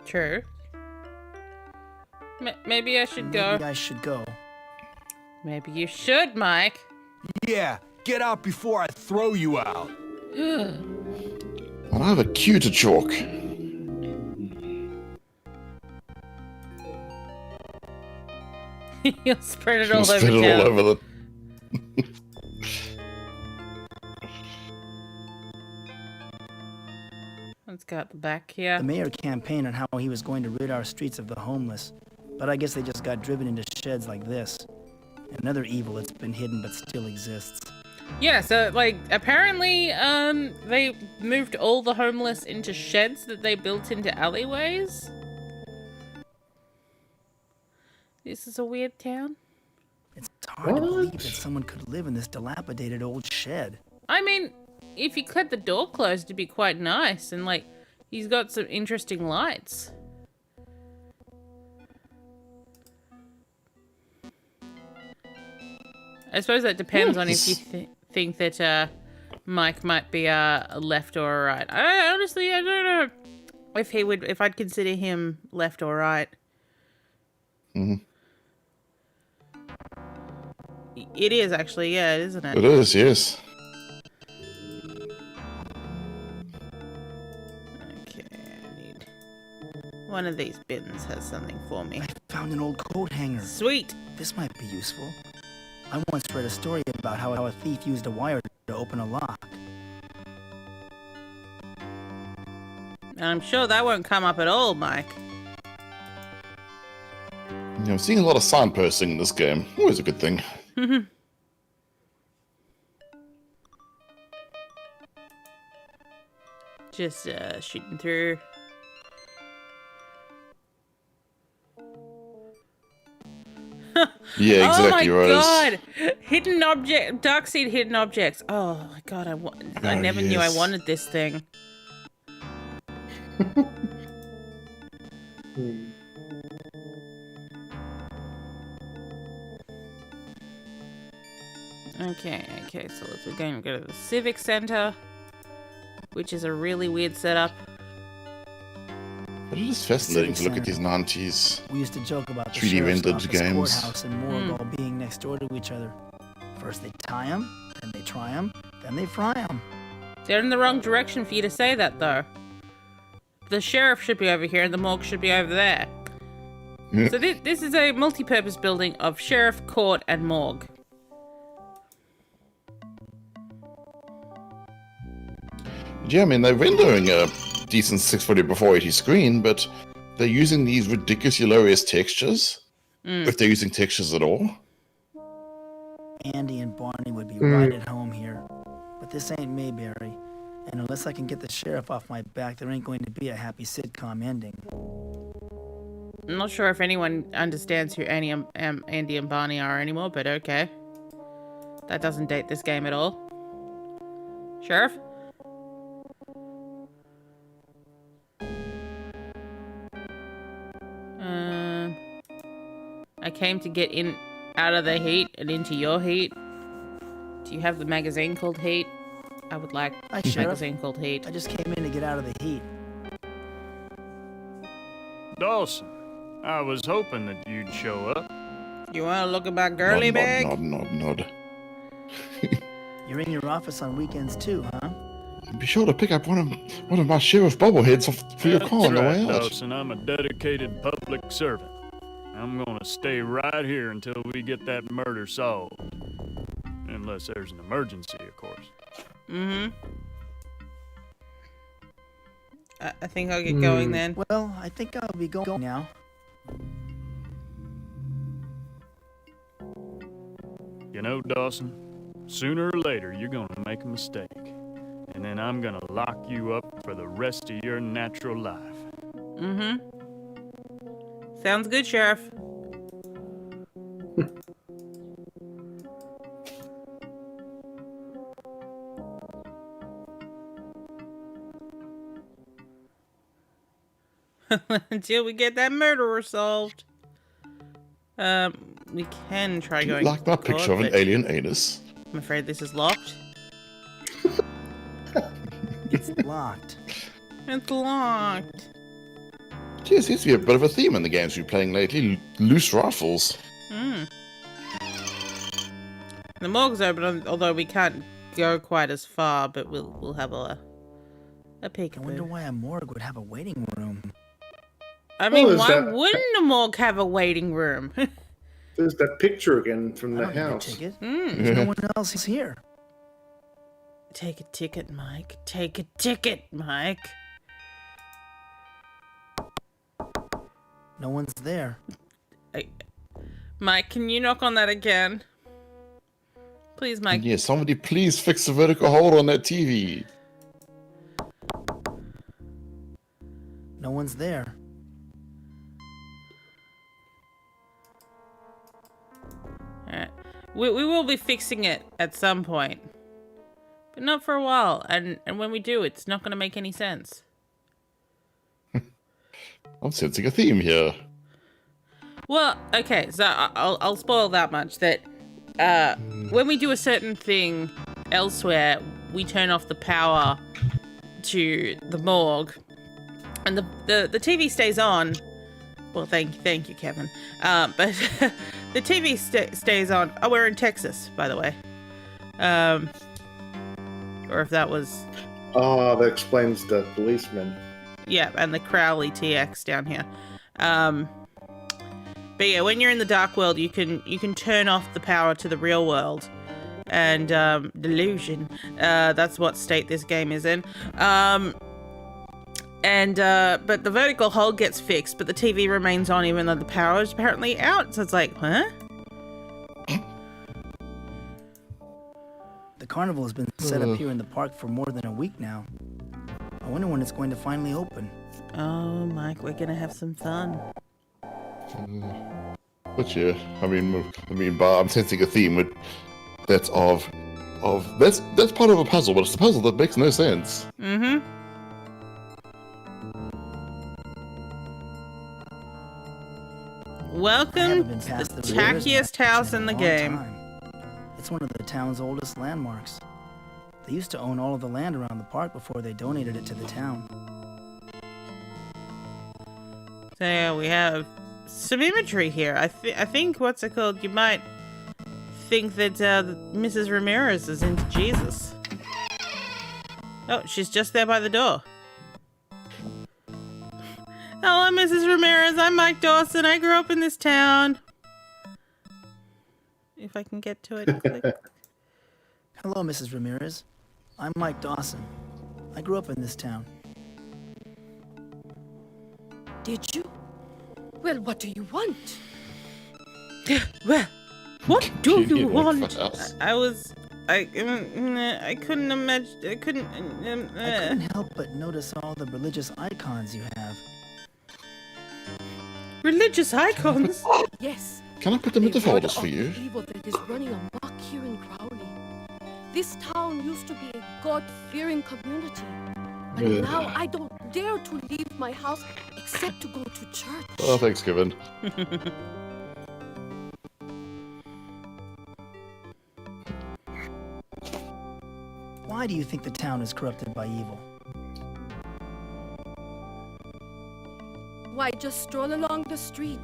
True. Maybe I should go. Maybe I should go. Maybe you should, Mike. Yeah, get out before I throw you out. Well, I have a cue to chalk. You'll spread it You'll all over spread it town. all over the... Let's go out the back here. The mayor campaigned on how he was going to rid our streets of the homeless, but I guess they just got driven into sheds like this. Another evil that's been hidden but still exists. Yeah, so, like, apparently, they moved all the homeless into sheds that they built into alleyways. This is a weird town. It's hard to believe that someone could live in this dilapidated old shed. I mean, if you kept the door closed, it'd be quite nice. And, like, he's got some interesting lights. I suppose that depends on if you think that Mike might be a left or a right. Honestly, I don't know if I'd consider him left or right. Mhm. It is actually, yeah, isn't it? It is, yes. Okay, I need one of these bins has something for me. I found an old coat hanger. Sweet. This might be useful. I once read a story about how a thief used a wire to open a lock. And I'm sure that won't come up at all, Mike. Yeah, I'm seeing a lot of signposting in this game. Always a good thing. Just shooting through. Yeah, exactly, Oh my Rose. god! Hidden object, dark seed hidden objects. Oh my god, I never knew I yes. wanted this thing. Okay, so we're going to go to the Civic Center, which is a really weird setup. But it is fascinating to look at these 90s We used to joke about the 3D sheriff's rendered office, games. courthouse, and morgue all being next door to each other. First they tie 'em, then they try 'em, then they fry 'em. They're in the wrong direction for you to say that, though. The sheriff should be over here, and the morgue should be over there. So this is a multi-purpose building of sheriff, court, and morgue. Yeah, I mean, they're rendering a decent 640 by 480 screen, but they're using these ridiculously hilarious textures. If they're using textures at all. Andy and Barney would be right at home here. But this ain't Mayberry. And unless I can get the sheriff off my back, there ain't going to be a happy sitcom ending. I'm not sure if anyone understands who Andy and Barney are anymore, but okay. That doesn't date this game at all. Sheriff? I came to get out of the heat and into your heat. Do you have the magazine called Heat? I would like a magazine called Heat. I just came in to get out of the heat. Dawson, I was hoping that you'd show up. You want to look at my girly bag? Nod. You're in your office on weekends too, huh? Be sure to pick up one of my sheriff bobbleheads for your car on the way out. Dawson, I'm a dedicated public servant. I'm gonna stay right here until we get that murder solved. Unless there's an emergency, of course. I think I'll get going then. Well, I think I'll be going now. You know, Dawson, sooner or later you're gonna make a mistake. And then I'm gonna lock you up for the rest of your natural life. Sounds good, Sheriff. Until we get that murderer solved. We can try going. Like that picture of an alien anus. I'm afraid this is locked. It's locked. It's locked. Gee, seems to be a bit of a theme in the games we've been playing lately. Loose rifles. The morgue's open, although we can't go quite as far, but we'll have a peek. I wonder why a morgue would have a waiting room. I mean, why wouldn't a morgue have a waiting room? There's that picture again from the house. There's no one else here. Take a ticket, Mike. Take a ticket, Mike. No one's there. Mike, can you knock on that again? Please, Mike. Yeah, somebody please fix the vertical hold on that TV. No one's there. Alright. We will be fixing it at some point. But not for a while. And when we do, it's not going to make any sense. I'm sensing a theme here. Well, okay, so I'll spoil that much. That when we do a certain thing elsewhere, we turn off the power to the morgue. And the TV stays on. Well, thank you, Kevin. But the TV stays on. Oh, we're in Texas, by the way. Or if that was... Oh, that explains the policeman. Yeah, and the Crowley TX down here. But yeah, when you're in the dark world, you can turn off the power to the real world. And delusion. That's what state this game is in. But the vertical hold gets fixed, but the TV remains on even though the power is apparently out. So it's like, huh? The carnival has been set up here in the park for more than a week now. I wonder when it's going to finally open. Oh, Mike, we're gonna have some fun. But yeah, I mean, I'm sensing a theme that's that's part of a puzzle, but it's a puzzle that makes no sense. Welcome to the tackiest house in the game. It's one of the town's oldest landmarks. They used to own all of the land around the park before they donated it to the town. So yeah, we have some imagery here. I think, what's it called? You might think that Mrs. Ramirez is into Jesus. Oh, she's just there by the door. Hello, Mrs. Ramirez. I'm Mike Dawson. I grew up in this town. If I can get to it. Click. Hello, Mrs. Ramirez. I'm Mike Dawson. I grew up in this town. Did you? Well, what do you want? Well, what do you want? I couldn't imagine. I couldn't help but notice all the religious icons you have. Religious icons? Yes. Can I put them into folders for you? Evil that is running amok here in Crowley. This town used to be a God-fearing community, but now I don't dare to leave my house except to go to church. Oh, thanks, Kevin. Why do you think the town is corrupted by evil? Why, just stroll along the street,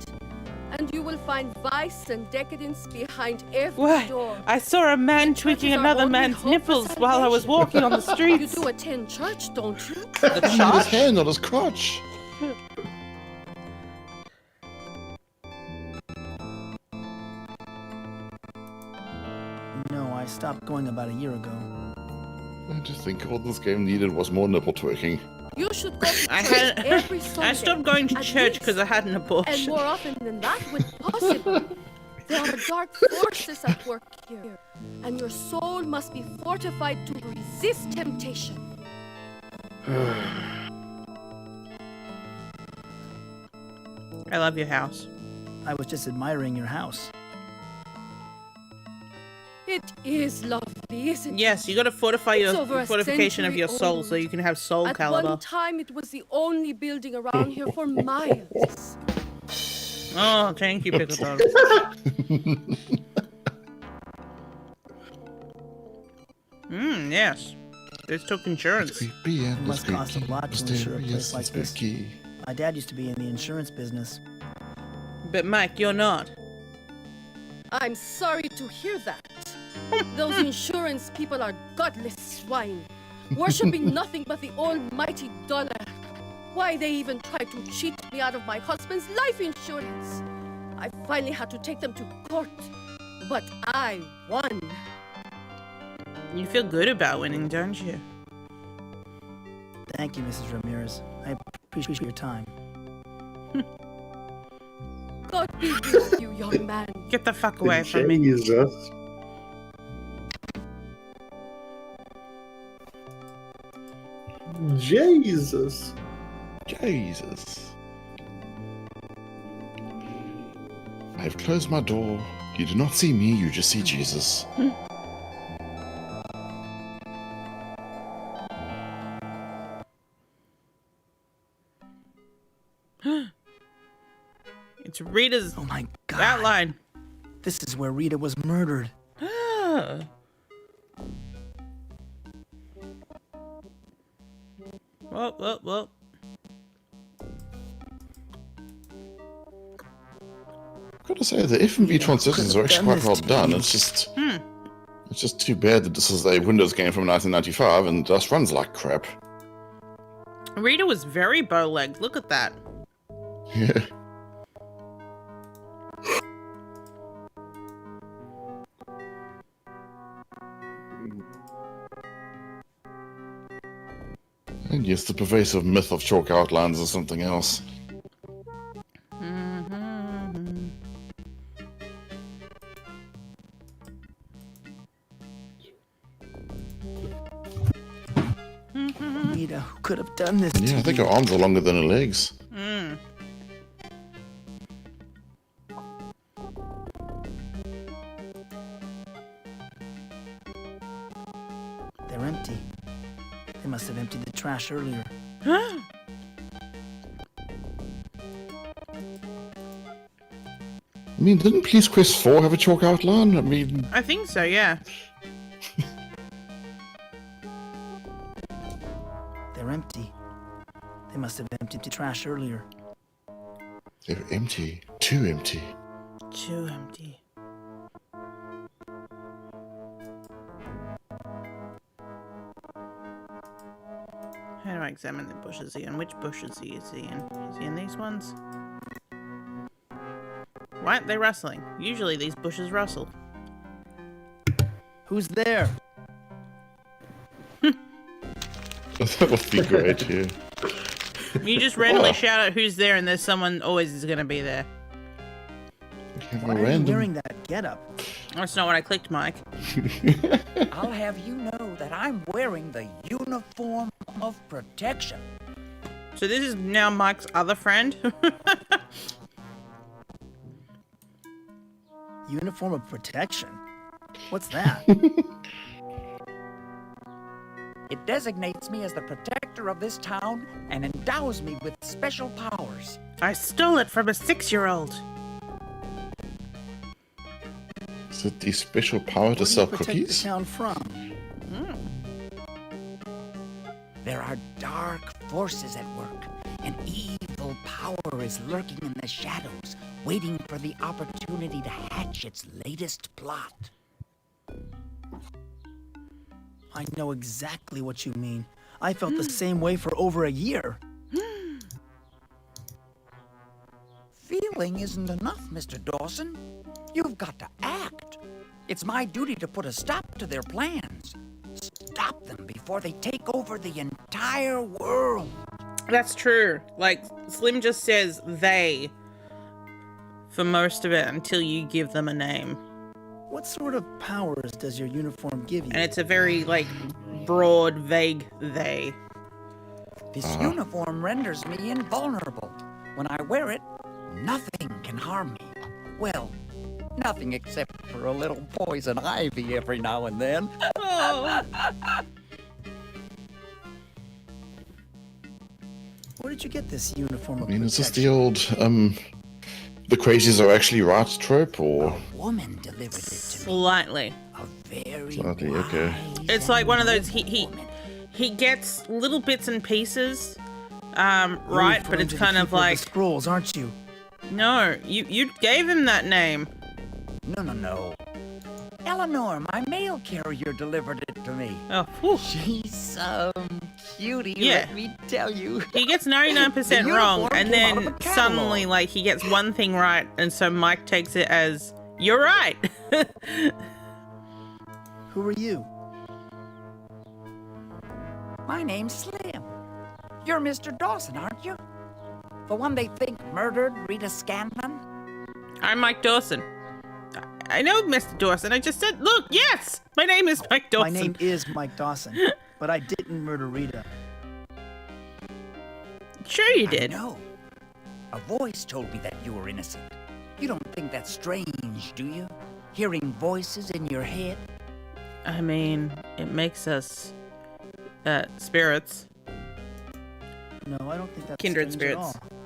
and you will find vice and decadence behind every door. I saw a man tweaking another man's nipples while I was walking on the streets. You do attend church, don't you? The church? His hand, not his crotch. No, I stopped going about a year ago. I just think all this game needed was more nipple twerking. You should go to church every Sunday. I stopped going to church because I had an abortion. And more often than that, when possible. There are dark forces at work here, and your soul must be fortified to resist temptation. I love your house. I was just admiring your house. It is lovely, isn't it? Yes, you got to fortify your Over fortification of your soul so you can have soul caliber. At one time, it was the only building around here for miles. Oh, thank you, Pickleton. Yes. This took insurance. It must cost a lot to insure a place like this. My dad used to be in the insurance business. But Mike, you're not. I'm sorry to hear that. Those insurance people are godless swine, worshipping nothing but the almighty dollar. Why, they even tried to cheat me out of my husband's life insurance. I finally had to take them to court, but I won. You feel good about winning, don't you? Thank you, Mrs. Ramirez. I appreciate your time. God be with you, young man. Get the fuck away from me. Jesus. Jesus. Jesus. I have closed my door. You do not see me, you just see Jesus. It's Rita's outline. This is where Rita was murdered. Well. I've got to say, the FMV transitions are actually quite well done. It's just too bad that this is a Windows game from 1995 and just runs like crap. Rita was very bow-legged. Look at that. Yeah. And yes, the pervasive myth of chalk outlines is something else. Rita, who could have done this? Yeah, I think her arms are longer than her legs. They're empty. They must have emptied the trash earlier. I mean, didn't Police Quest 4 have a chalk outline? I mean... I think so, yeah. They're empty. They must have emptied the trash earlier. They're empty. Too empty. Too empty. How do I examine the bushes again? Which bushes is he in? Is he in these ones? Why aren't they rustling? Usually these bushes rustle. Who's there? That would be great, yeah. You just randomly shout out who's there and there's someone always is going to be there. Why are you wearing that getup? That's not what I clicked, Mike. I'll have you know that I'm wearing the uniform of protection. So this is now Mike's other friend? Uniform of protection? What's that? It designates me as the protector of this town and endows me with special powers. I stole it from a 6-year-old. Is it the special power to sell protect cookies? the town from? There are dark forces at work. An evil power is lurking in the shadows, waiting for the opportunity to hatch its latest plot. I know exactly what you mean. I felt the same way for over a year. Feeling isn't enough, Mr. Dawson. You've got to act. It's my duty to put a stop to their plans. Stop them before they take over the entire world. That's true. Like, Slim just says they for most of it until you give them a name. What sort of powers does your uniform give you? And it's a very, like, broad, vague they. This uniform renders me invulnerable. When I wear it, nothing can harm me. Well, nothing except for a little poison ivy every now and then. Oh. Where did you get this uniform of I mean, is this protection? the old, the crazies are actually right trope, or? Woman delivered it to me. Slightly. Slightly, okay. It's like one of those, he gets little bits and pieces, right, but it's kind of like... The scrolls, aren't you? No, you gave him that name. No. Eleanor, my mail carrier, delivered it to me. Oh, whew. She's some cutie, Yeah. let me tell you. He gets 99% wrong, and then suddenly, like, he gets one thing right, and so Mike takes it as, you're right. Who are you? My name's Slim. You're Mr. Dawson, aren't you? The one they think murdered Rita Scanlon? I'm Mike Dawson. I know, Mr. Dawson. I just said, look, yes! My name is Mike Dawson. My name is Mike Dawson, but I didn't murder Rita. Sure you did. I know. A voice told me that you were innocent. You don't think that's strange, do you? Hearing voices in your head? I mean, it makes us, spirits. No, I don't think that's Kindred strange at spirits. all.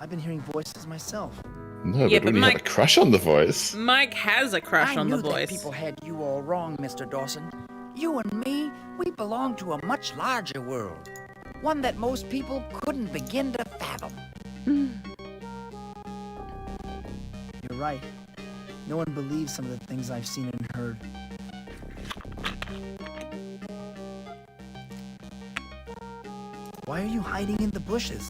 I've been hearing voices myself. No, Yeah, but but when you have a Mike- crush on the voice. Mike has a crush on the I knew that voice. people had you all wrong, Mr. Dawson. You and me, we belong to a much larger world. One that most people couldn't begin to fathom. You're right. No one believes some of the things I've seen and heard. Why are you hiding in the bushes?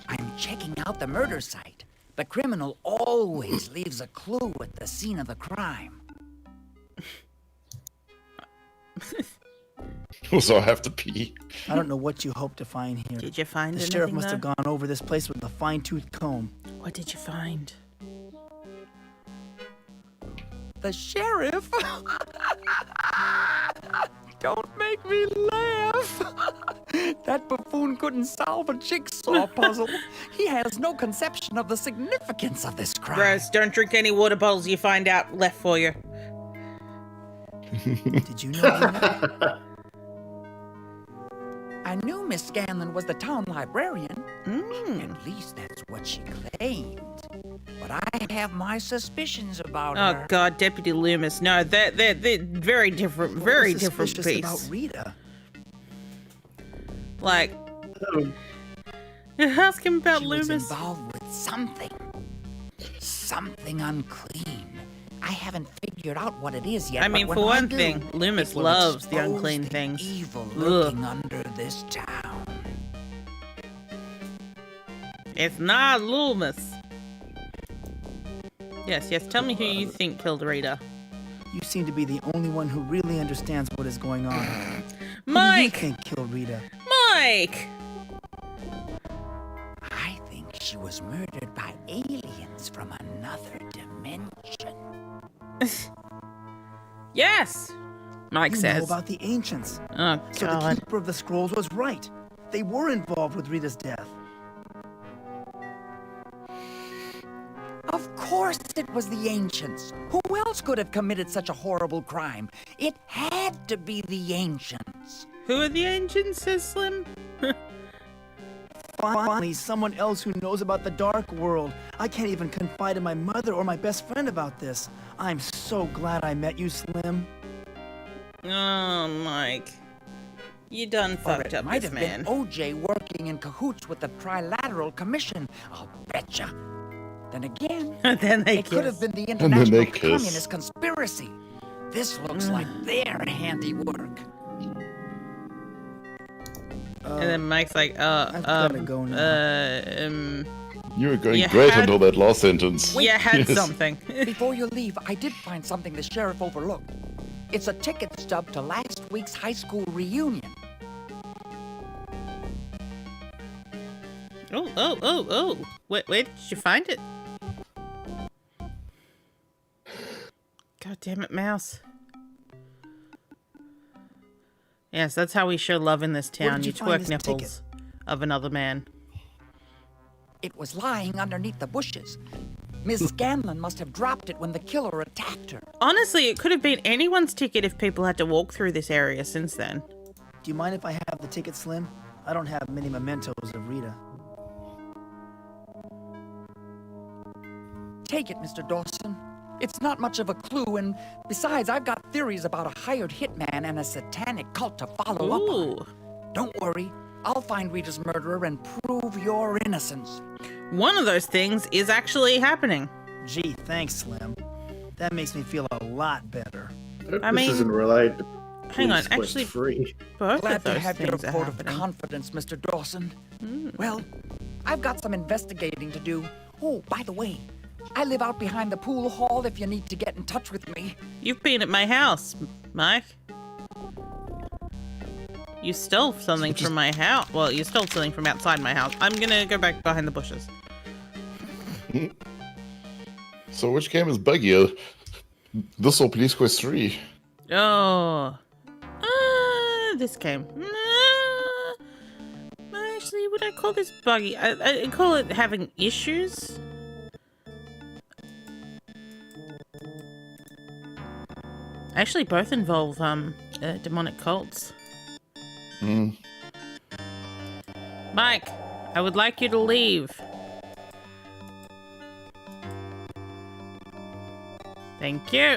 I'm checking out the murder site. The criminal always leaves a clue at the scene of the crime. Also, I have to pee. I don't know what you hope to find here. Did you find The anything, sheriff must though? have gone over this place with a fine-tooth comb. What did you find? The sheriff? Don't make me laugh. That buffoon couldn't solve a jigsaw puzzle. He has no conception of the significance of this crime. Gross, don't drink any water bottles you find out left for you. Did you know I knew Miss Scanlon was the town librarian. At least that's what she claimed. But I have my suspicions about Oh her. God, Deputy Loomis. No, they're very different, very different Suspicious beasts. about Rita. Like, ask him about She Loomis. was involved with something. Something unclean. I haven't figured out what it is yet. I mean, but for when I one do, thing, Loomis it will loves the expose unclean the things. evil Ugh. lurking under this town. It's not Loomis. Yes, tell me who you think killed Rita. You seem to be the only one who really understands what is going on. Mike! Who do you think killed Rita? Mike! I think she was murdered by aliens from another dimension. Yes! Mike You says. know about the ancients. Oh, So the God. keeper of the scrolls was right. They were involved with Rita's death. Of course it was the ancients. Who else could have committed such a horrible crime? It had to be the ancients. Who are the ancients, says Slim? Finally, someone else who knows about the dark world. I can't even confide in my mother or my best friend about this. I'm so glad I met you, Slim. Oh, Mike. You done fucked up Might this have man. been OJ working in cahoots with the Trilateral Commission. I'll betcha. Then again, Then they it could kiss. have been the And then international they kiss. communist conspiracy. This looks like their handiwork. And then Mike's like, I've gotta go now. You were going You great had- until that last sentence. You had Yes. something. Before you leave, I did find something the sheriff overlooked. It's a ticket stub to last week's high school reunion. Oh. Where did you find it? God damn it, Mouse. Yes, that's how we show love in this Where town. did You you find twerk this nipples of another man. It was lying underneath the bushes. Miss Scanlon must have dropped it when the killer attacked her. Honestly, it could have been anyone's ticket if people had to walk through this area since then. Do you mind if I have the ticket, Slim? I don't have many mementos of Rita. Take it, Mr. Dawson. It's not much of a clue, and besides, I've got theories about a hired hitman and a satanic cult to follow up on. Don't worry, I'll find Rita's murderer and prove your innocence. One of those things is actually happening. Gee, thanks, Slim. That makes me feel a lot better. This isn't related to Hang on, Police Quest actually, 3. both Glad of to those have your things are vote of happening. confidence, Mr. Dawson. Well, I've got some investigating to do. Oh, by the way, I live out behind the pool hall if you need to get in touch with me. You've been at my house, Mike. You stole something from my house. Well, you stole something from outside my house. I'm gonna go back behind the bushes. So which game is buggier? This or Police Quest 3? Oh. This game. Actually, would I call this buggy? I call it having issues. Actually, both involve demonic cults. Mike, I would like you to leave. Thank you.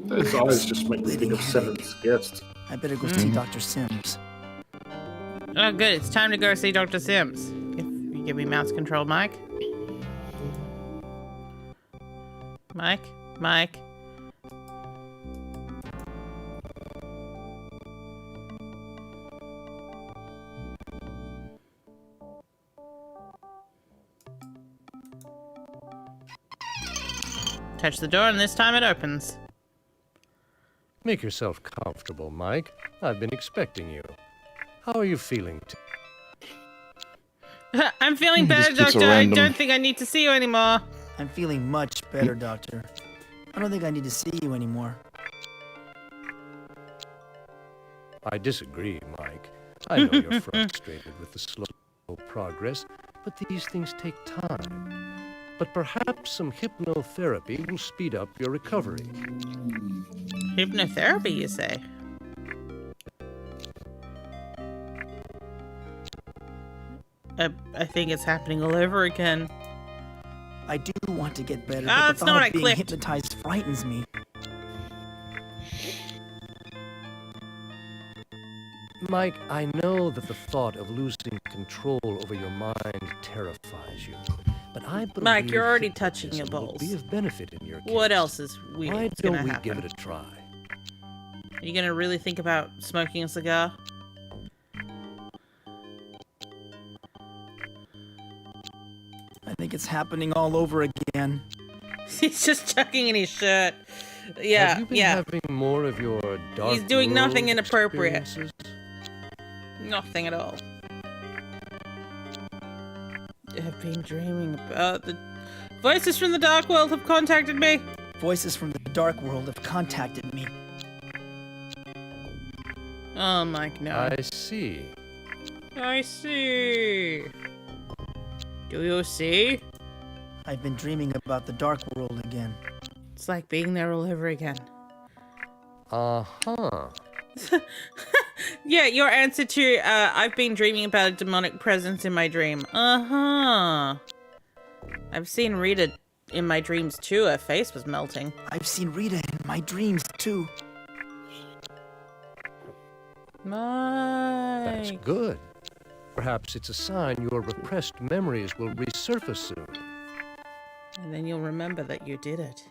Those eyes just make me think of Seven's Guest. I better go see Dr. Sims. Oh, good. It's time to go see Dr. Sims. If you give me mouse control, Mike. Mike. Touch the door and this time it opens. Make yourself comfortable, Mike. I've been expecting you. How are you feeling? I'm feeling better, Just keeps a Doctor. I random- don't think I need to see you anymore. I'm feeling much better, Doctor. I don't think I need to see you anymore. I disagree, Mike. I know you're frustrated with the slow progress, but these things take time. But perhaps some hypnotherapy will speed up your recovery. Hypnotherapy, you say? I think it's happening all over again. I do want to get better, Ah, but it's the not thought I of being clicked. hypnotized frightens me. Mike, I know that the thought of losing control over your mind terrifies you, but I believe Mike, you're already touching your hypnotism will balls. be of benefit in your case. What else is weird? Why gonna don't we happen? give it a try? Are you gonna really think about smoking a cigar? I think it's happening all over again. He's just chucking in his shirt. Yeah, Have you been yeah. having more of your dark He's doing nothing world inappropriate. experiences? Nothing at all. I've been dreaming about the voices from the dark world have contacted me. Voices from the dark world have contacted me. Oh, Mike, no. I see. I see. Do you see? I've been dreaming about the dark world again. It's like being there all over again. Uh-huh. Yeah, your answer to, I've been dreaming about a demonic presence in my dream. Uh-huh. I've seen Rita in my dreams too. Her face was melting. I've seen Rita in my dreams too. That's Mike. good. Perhaps it's a sign your repressed memories will resurface soon. And then you'll remember that you did it.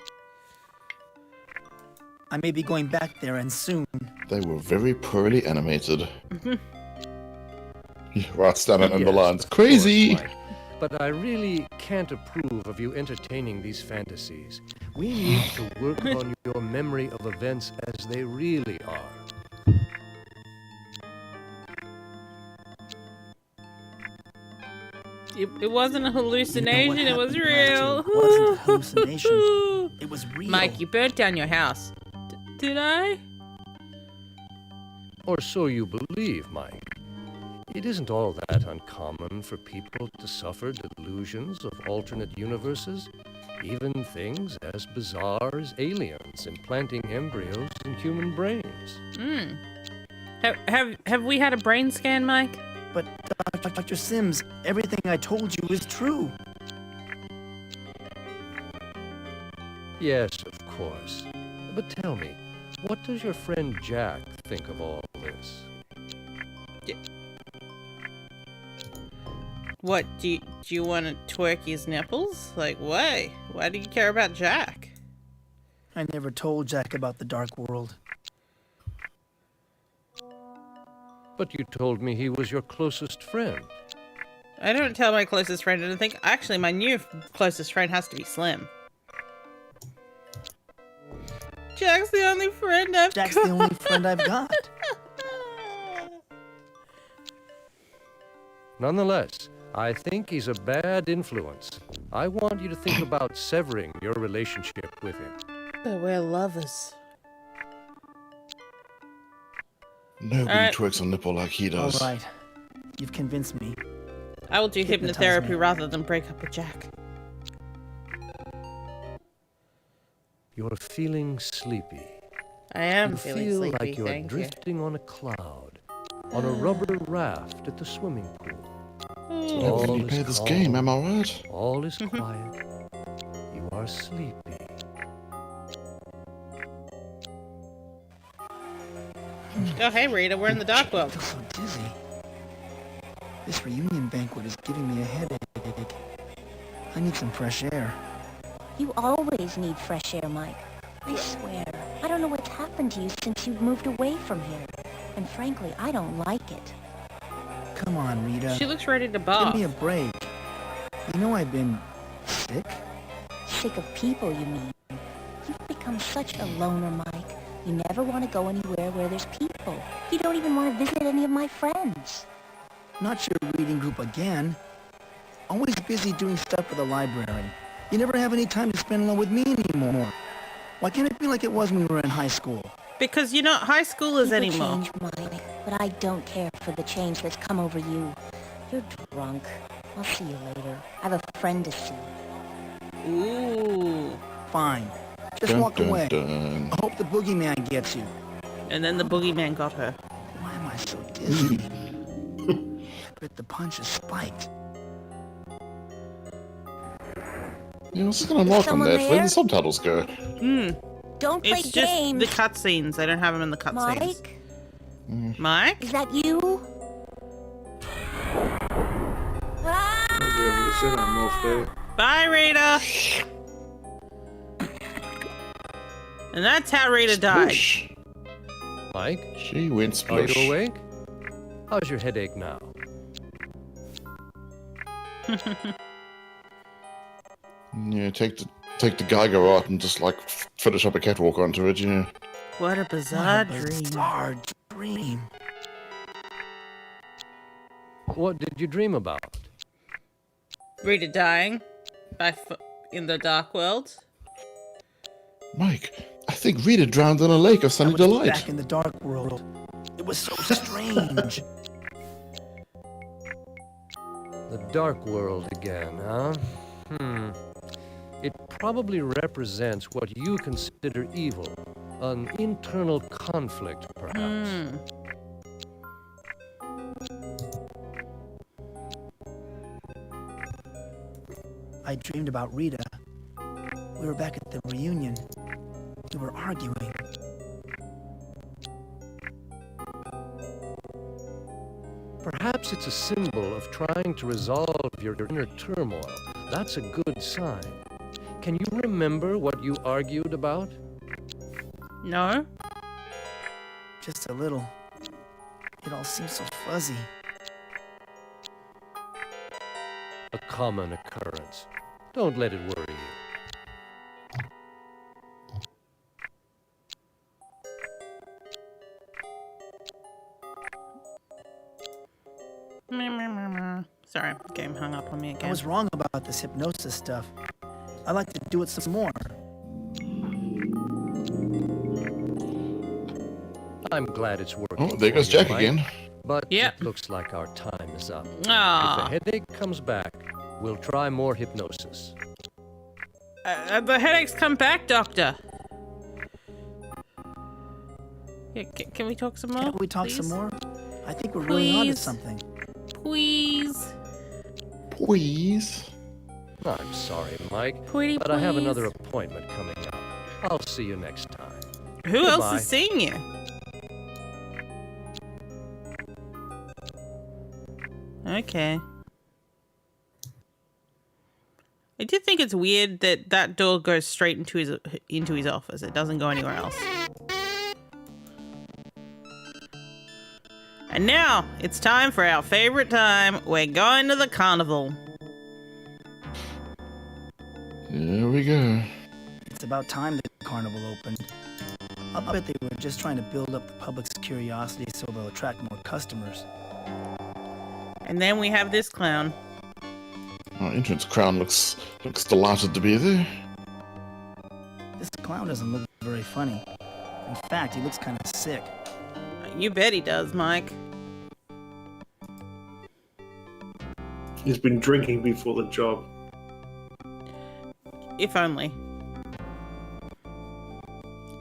I may be going back there and soon. They were very poorly animated. Right, standing in the lines. Crazy! Of course, Mike. But I really can't approve of you entertaining these fantasies. We need to work on your memory of events as they really are. It wasn't a hallucination, it was real. It wasn't a hallucination. It was real. Mike, you burnt down your house. Did I? Or so you believe, Mike. It isn't all that uncommon for people to suffer delusions of alternate universes, even things as bizarre as aliens implanting embryos in human brains. Hmm. Have we had a brain scan, Mike? But Dr. Sims, everything I told you is true. Yes, of course. But tell me, what does your friend Jack think of all this? What, do you want to twerk his nipples? Like, why? Why do you care about Jack? I never told Jack about the dark world. But you told me he was your closest friend. I don't tell my closest friend anything. Actually, my new closest friend has to be Slim. Jack's the only friend I've got. Jack's the only friend I've got. Nonetheless, I think he's a bad influence. I want you to think about severing your relationship with him. But we're lovers. Nobody Alright. twerks a nipple like he does. All right. You've convinced me. I will do Hypnotize hypnotherapy me. rather than break up with Jack. You're feeling sleepy. I am You feeling feel sleepy, like you're thank you. drifting on a cloud, on a rubber raft at the swimming pool. Never really play this game, am I right? All is quiet. You are sleepy. Oh, hey, Rita, we're in the dark world. I feel so dizzy. This reunion banquet is giving me a headache. I need some fresh air. You always need fresh air, Mike. I swear, I don't know what's happened to you since you've moved away from here. And frankly, I don't like it. Come on, Rita. She looks ready to Give barf. me a break. You know I've been sick. Sick of people, you mean? You've become such a loner, Mike. You never want to go anywhere where there's people. You don't even want to visit any of my friends. Not your reading group again. Always busy doing stuff for the library. You never have any time to spend alone with me anymore. Why can't it be like it was when we were in high school? Because you're not high schoolers People anymore. change, Mike, but I don't care for the change that's come over you. You're drunk. I'll see you later. I have a friend to see. Ooh. Fine. Just Dun, walk dun, away. dun. I hope the boogeyman gets you. And then the boogeyman got her. Why am I so dizzy? I bet the punch is spiked. Yeah, I was just gonna mark on that. Where the subtitles go? Don't play It's just games. the cutscenes. They don't have them in the cutscenes. Mike? Mike? Is that you? Bye, Rita. And that's how Rita died. Mike? She went Are splish. you awake? How's your headache now? Yeah, take the Geiger rod and just like finish up a catwalk onto it. Yeah. What a bizarre dream. What did you dream about? Rita dying in the dark world. Mike, I think Rita drowned in a lake of sunny delight. Back in the dark world. It was so strange. The dark world again, huh? It probably represents what you consider evil. An internal conflict, perhaps. I dreamed about Rita. We were back at the reunion. We were arguing. Perhaps it's a symbol of trying to resolve your inner turmoil. That's a good sign. Can you remember what you argued about? No. Just a little. It all seems so fuzzy. A common occurrence. Don't let it worry you. Sorry, game hung up on me again. I was wrong about this hypnosis stuff. I'd like to do it some more. I'm glad it's working. Oh, there goes Jack again. But it looks like our time is up. Aw. If the headache comes back, we'll try more hypnosis. The headaches come back, Doctor. Yeah, can we talk some more? Can we talk some more? I think we're really onto something. Please. Please. I'm sorry, Mike, Pretty but I have please. another appointment coming up. I'll see you next time. Who else Goodbye. is seeing you? Okay. I do think it's weird that that door goes straight into his office. It doesn't go anywhere else. And now it's time for our favorite time. We're going to the carnival. Here we go. It's about time the carnival opened. I'll bet they were just trying to build up the public's curiosity so they'll attract more customers. And then we have this clown. Our entrance crown looks delighted to be there. This clown doesn't look very funny. In fact, he looks kind of sick. You bet he does, Mike. He's been drinking before the job. If only.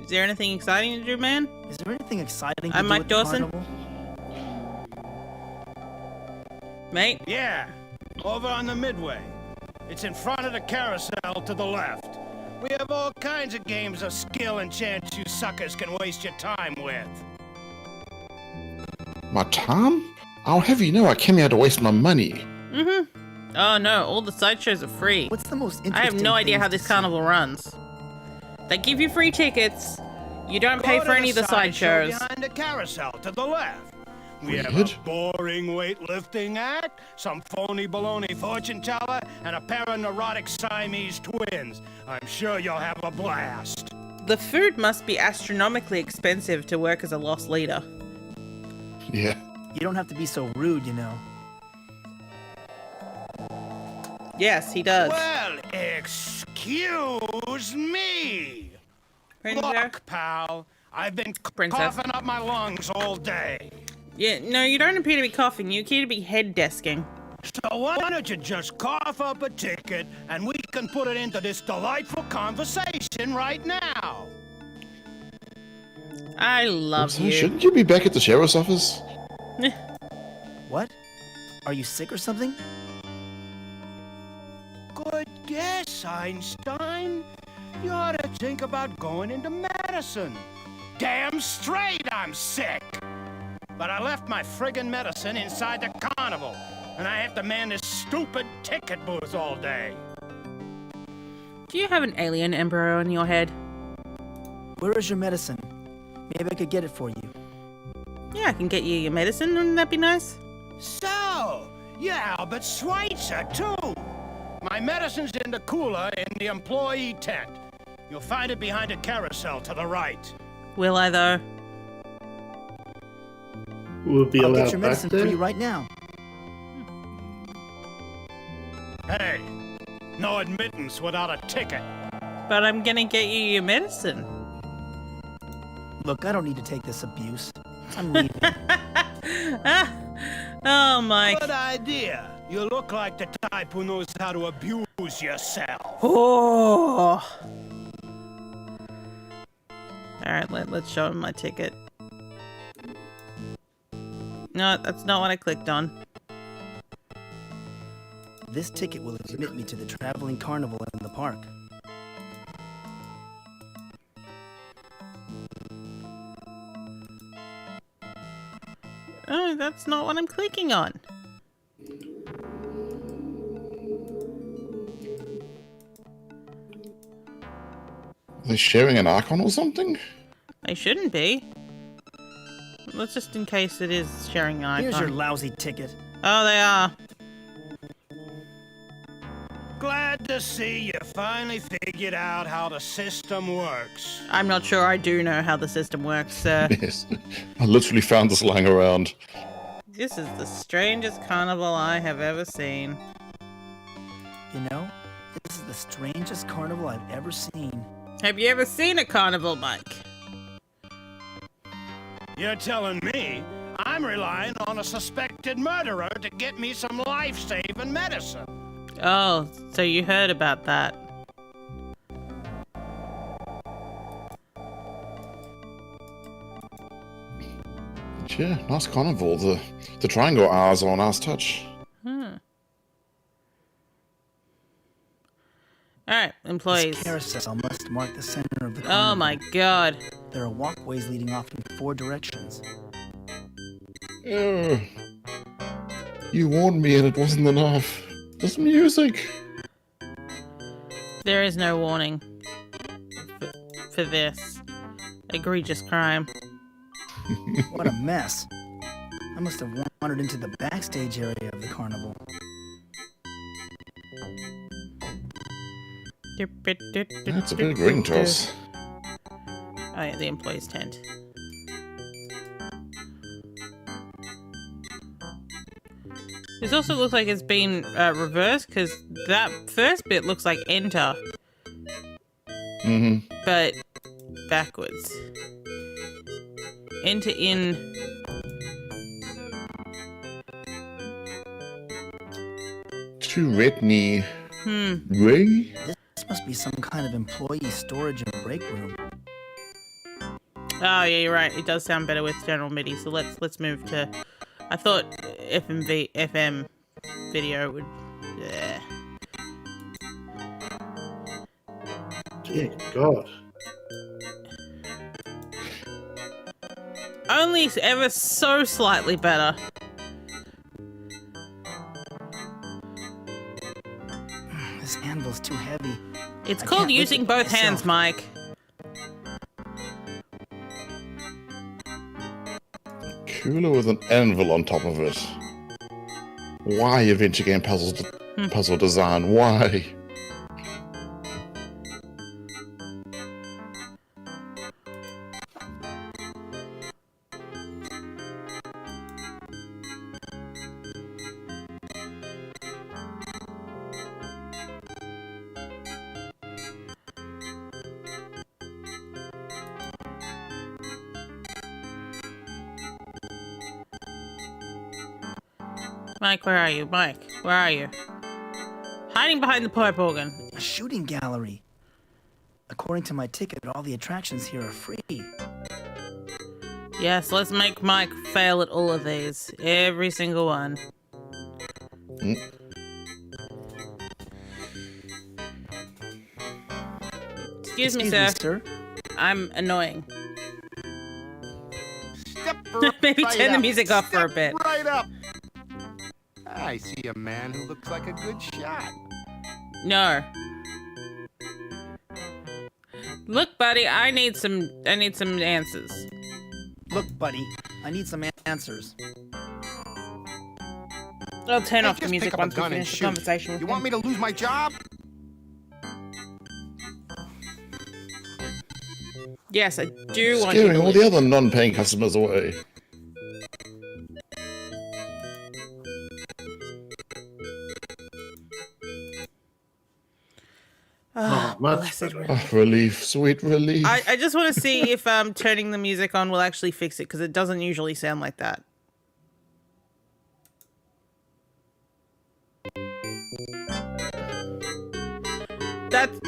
Is there anything exciting to do, man? Is there anything exciting to I'm do Mike at the Dawson. carnival? Mate? Yeah, over on the Midway. It's in front of the carousel to the left. We have all kinds of games of skill and chance you suckers can waste your time with. My time? I'll have you know I came here to waste my money. Oh no, all the sideshows are free. What's the most I have interesting no idea things how to this see? carnival runs. They give you free tickets. You don't pay Go for to any of the sideshow sideshows. behind the carousel to the left. We have Weird. a boring weightlifting act, some phony baloney fortune teller, and a pair of neurotic Siamese twins. I'm sure you'll have a blast. The food must be astronomically expensive to work as a lost leader. Yeah. You don't have to be so rude, you know. Yes, he does. Well, excuse me. Princess? Look, pal, I've been coughing up my lungs all day. Yeah, no, you don't appear to be coughing. You appear to be head desking. So why don't you just cough up a ticket and we can put it into this delightful conversation right now? I love So you. shouldn't you be back at the sheriff's office? What? Are you sick or something? Good guess, Einstein. You ought to think about going into medicine. Damn straight I'm sick. But I left my friggin' medicine inside the carnival, and I have to man this stupid ticket booth all day. Do you have an alien embryo in your head? Where is your medicine? Maybe I could get it for you. Yeah, I can get you your medicine. Wouldn't that be nice? So, you're Albert Schweitzer, too. My medicine's in the cooler in the employee tent. You'll find it behind a carousel to the right. Will I, though? We'll be I'll allowed get your back medicine there? for you right now. Hey, no admittance without a ticket. But I'm gonna get you your medicine. Look, I don't need to take this abuse. I'm leaving. Oh, Mike. Good idea. You look like the type who knows how to abuse yourself. Oh. Alright, let's show him my ticket. No, that's not what I clicked on. This ticket will admit me to the traveling carnival in the park. Oh, that's not what I'm clicking on. Are they sharing an icon or something? They shouldn't be. Let's just in case it is sharing an icon. Here's your lousy ticket. Oh, they are. Glad to see you finally figured out how the system works. I'm not sure I do know how the system works, sir. Yes. I literally found this lying around. This is the strangest carnival I have ever seen. You know, this is the strangest carnival I've ever seen. Have you ever seen a carnival, Mike? You're telling me I'm relying on a suspected murderer to get me some life-saving medicine. Oh, so you heard about that. Yeah, nice carnival. The triangle R's are a nice touch. Alright, employees. This carousel must mark the center of the Oh carnival. my god. There are walkways leading off in 4 directions. You warned me and it wasn't enough. There's music. There is no warning for this egregious crime. What a mess. I must have wandered into the backstage area of the carnival. That's a big ring toss. Oh yeah, the employees' tent. This also looks like it's been reversed, because that first bit looks like enter. Mm-hmm. But backwards. Enter in. To Retney. Hmm. Ray? This must be some kind of employee storage and break room. Oh yeah, you're right. It does sound better with general MIDI. So let's move to. I thought FM video would. Yeah. Dear God. Only ever so slightly better. This anvil's too heavy. It's I called can't lift using it both hands, myself. Mike. Cooler with an anvil on top of it. Why adventure game puzzle design? Why? Mike, where are you? Mike, where are you? Hiding behind the pipe organ. A shooting gallery. According to my ticket, all the attractions here are free. Yes, let's make Mike fail at all of these. Every single one. Excuse me, sir. I'm annoying. Step Maybe right turn the up. music off for a bit. Right up. I see a man who looks like a good shot. No. Look, buddy, I need some answers. Look, buddy, I need some answers. I'll turn off the just music pick up a once we gun and finish the shoot. conversation with You him. want me to lose my job? Yes, I do want you Scaring to all lose. the other non-paying customers away. Oh, much blessed better. Oh, relief, sweet relief. I just want to see if turning the music on will actually fix it, because it doesn't usually sound like that.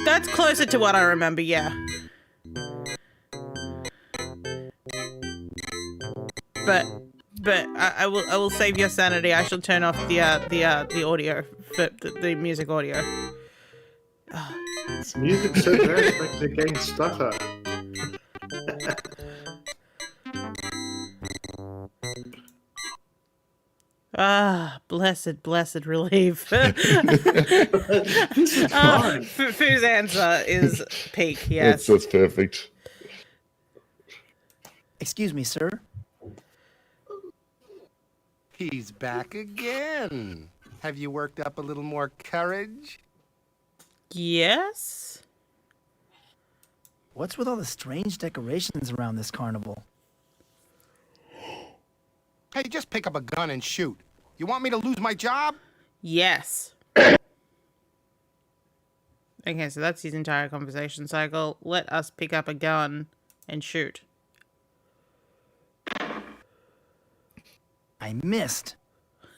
That's closer to what I remember, yeah. But I will save your sanity. I shall turn off the audio for the music audio. This music's so bad, it's making the game stutter. Ah, blessed relief. This is fine. Fu's answer is peak, yes. That's perfect. Excuse me, sir. He's back again. Have you worked up a little more courage? Yes? What's with all the strange decorations around this carnival? Hey, just pick up a gun and shoot. You want me to lose my job? Yes. Okay, so that's his entire conversation cycle. Let us pick up a gun and shoot. I missed.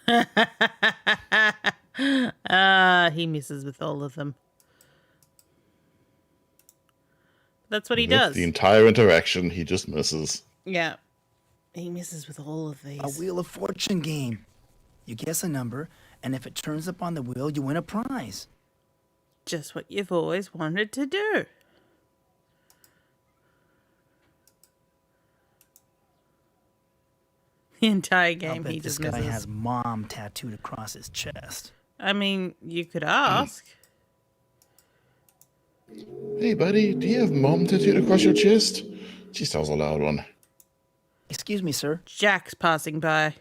He misses with all of them. That's what he That's does. the entire interaction, he just misses. Yeah. He misses with all of these. A Wheel of Fortune game. You guess a number, and if it turns up on the wheel, you win a prize. Just what you've always wanted to do. The entire I'll game bet he this just guy misses. has mom tattooed across his chest. I mean, you could ask. Hey, buddy, do you have mom tattooed across your chest? Jeez, that was a loud one. Excuse me, sir. Jack's passing by.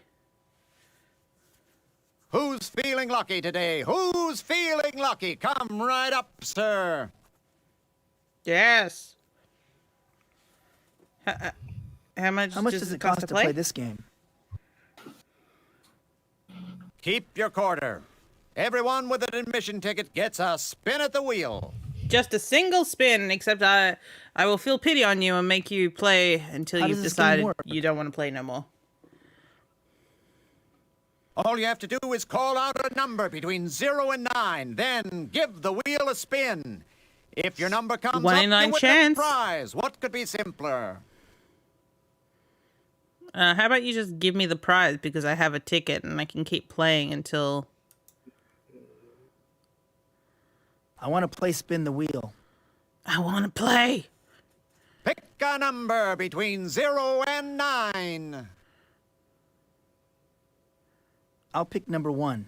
Who's feeling lucky today? Who's feeling lucky? Come right up, sir. Yes. How much does it cost to play this game? Keep your quarter. Everyone with an admission ticket gets a spin at the wheel. Just a single spin, except I will feel pity on you and make you play until How you've does this game decided work? you don't want to play no more. All you have to do is call out a number between 0 and 9, then give the wheel a spin. If your number comes 1 up, in you 9 win chance. the prize. What could be simpler? How about you just give me the prize because I have a ticket and I can keep playing until... I want to play spin the wheel. I want to play. Pick a number between 0 and 9. I'll pick number 1.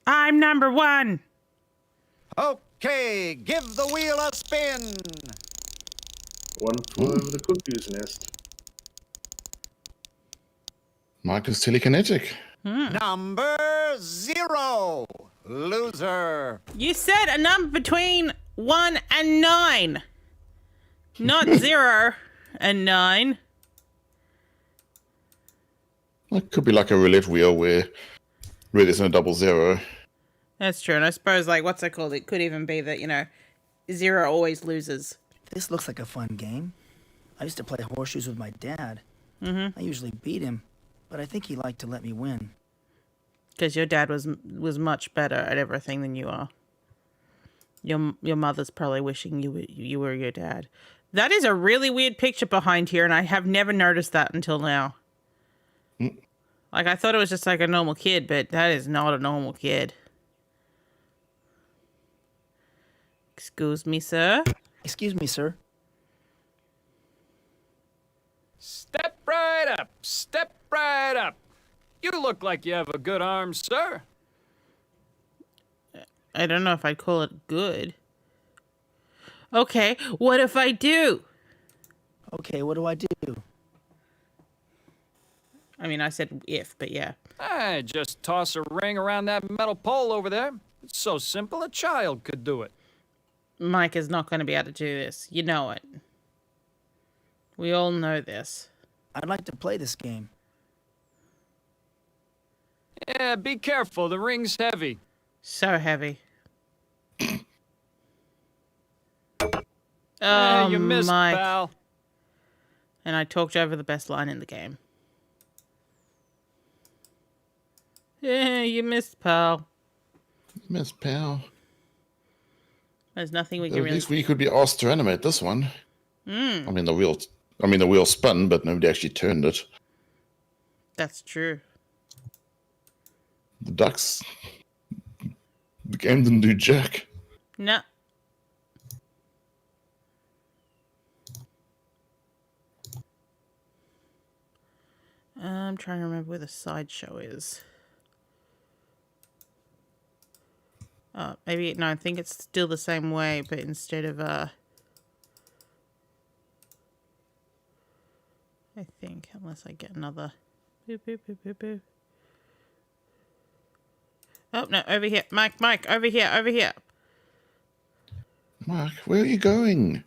I'm number 1. Okay, give the wheel a spin. One flew over the cuckoo's nest. Mark is telekinetic. Number 0. Loser. You said a number between 1 and 9. Not 0 and 9. It could be like a roulette wheel where there isn't a double zero. That's true. And I suppose, like, what's it called? It could even be that, 0 always loses. This looks like a fun game. I used to play horseshoes with my dad. Mm-hmm. I usually beat him, but I think he liked to let me win. Because your dad was much better at everything than you are. Your mother's probably wishing you were your dad. That is a really weird picture behind here, and I have never noticed that until now. Like, I thought it was just like a normal kid, but that is not a normal kid. Excuse me, sir. Excuse me, sir. Step right up. Step right up. You look like you have a good arm, sir. I don't know if I'd call it good. Okay, what if I do? Okay, what do I do? I mean, I said if, but yeah. Just toss a ring around that metal pole over there. It's so simple, a child could do it. Mike is not going to be able to do this. You know it. We all know this. I'd like to play this game. Yeah, be careful. The ring's heavy. So heavy. Oh, you missed, Mike. pal. And I talked over the best line in the game. Yeah, you missed, pal. Miss Pal. There's nothing we At can really... least we could be asked to animate this one. Mm. I mean, the wheel spun, but nobody actually turned it. That's true. The ducks. The game didn't do jack. No. I'm trying to remember where the sideshow is. Maybe, no, I think it's still the same way, but instead of, I think, unless I get another... Boop, boop, boop, boop, boop. Oh, no, over here. Mike, over here, over here. Mark, where are you going?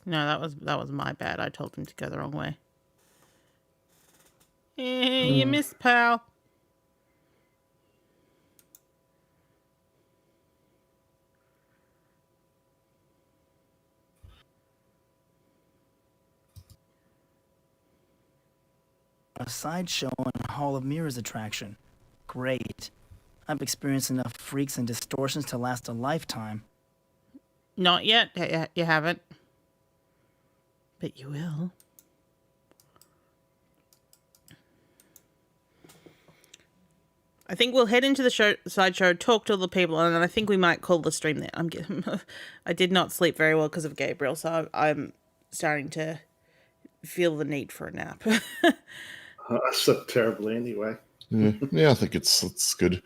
No, that was my bad. I told him to go the wrong way. You missed, pal. A sideshow and Hall of Mirrors attraction. Great. I've experienced enough freaks and distortions to last a lifetime. Not yet. You haven't. But you will. I think we'll head into the sideshow, talk to all the people, and then I think we might call the stream there. I did not sleep very well because of Gabriel, so I'm starting to feel the need for a nap. I slept terribly anyway. Yeah, I think it's good.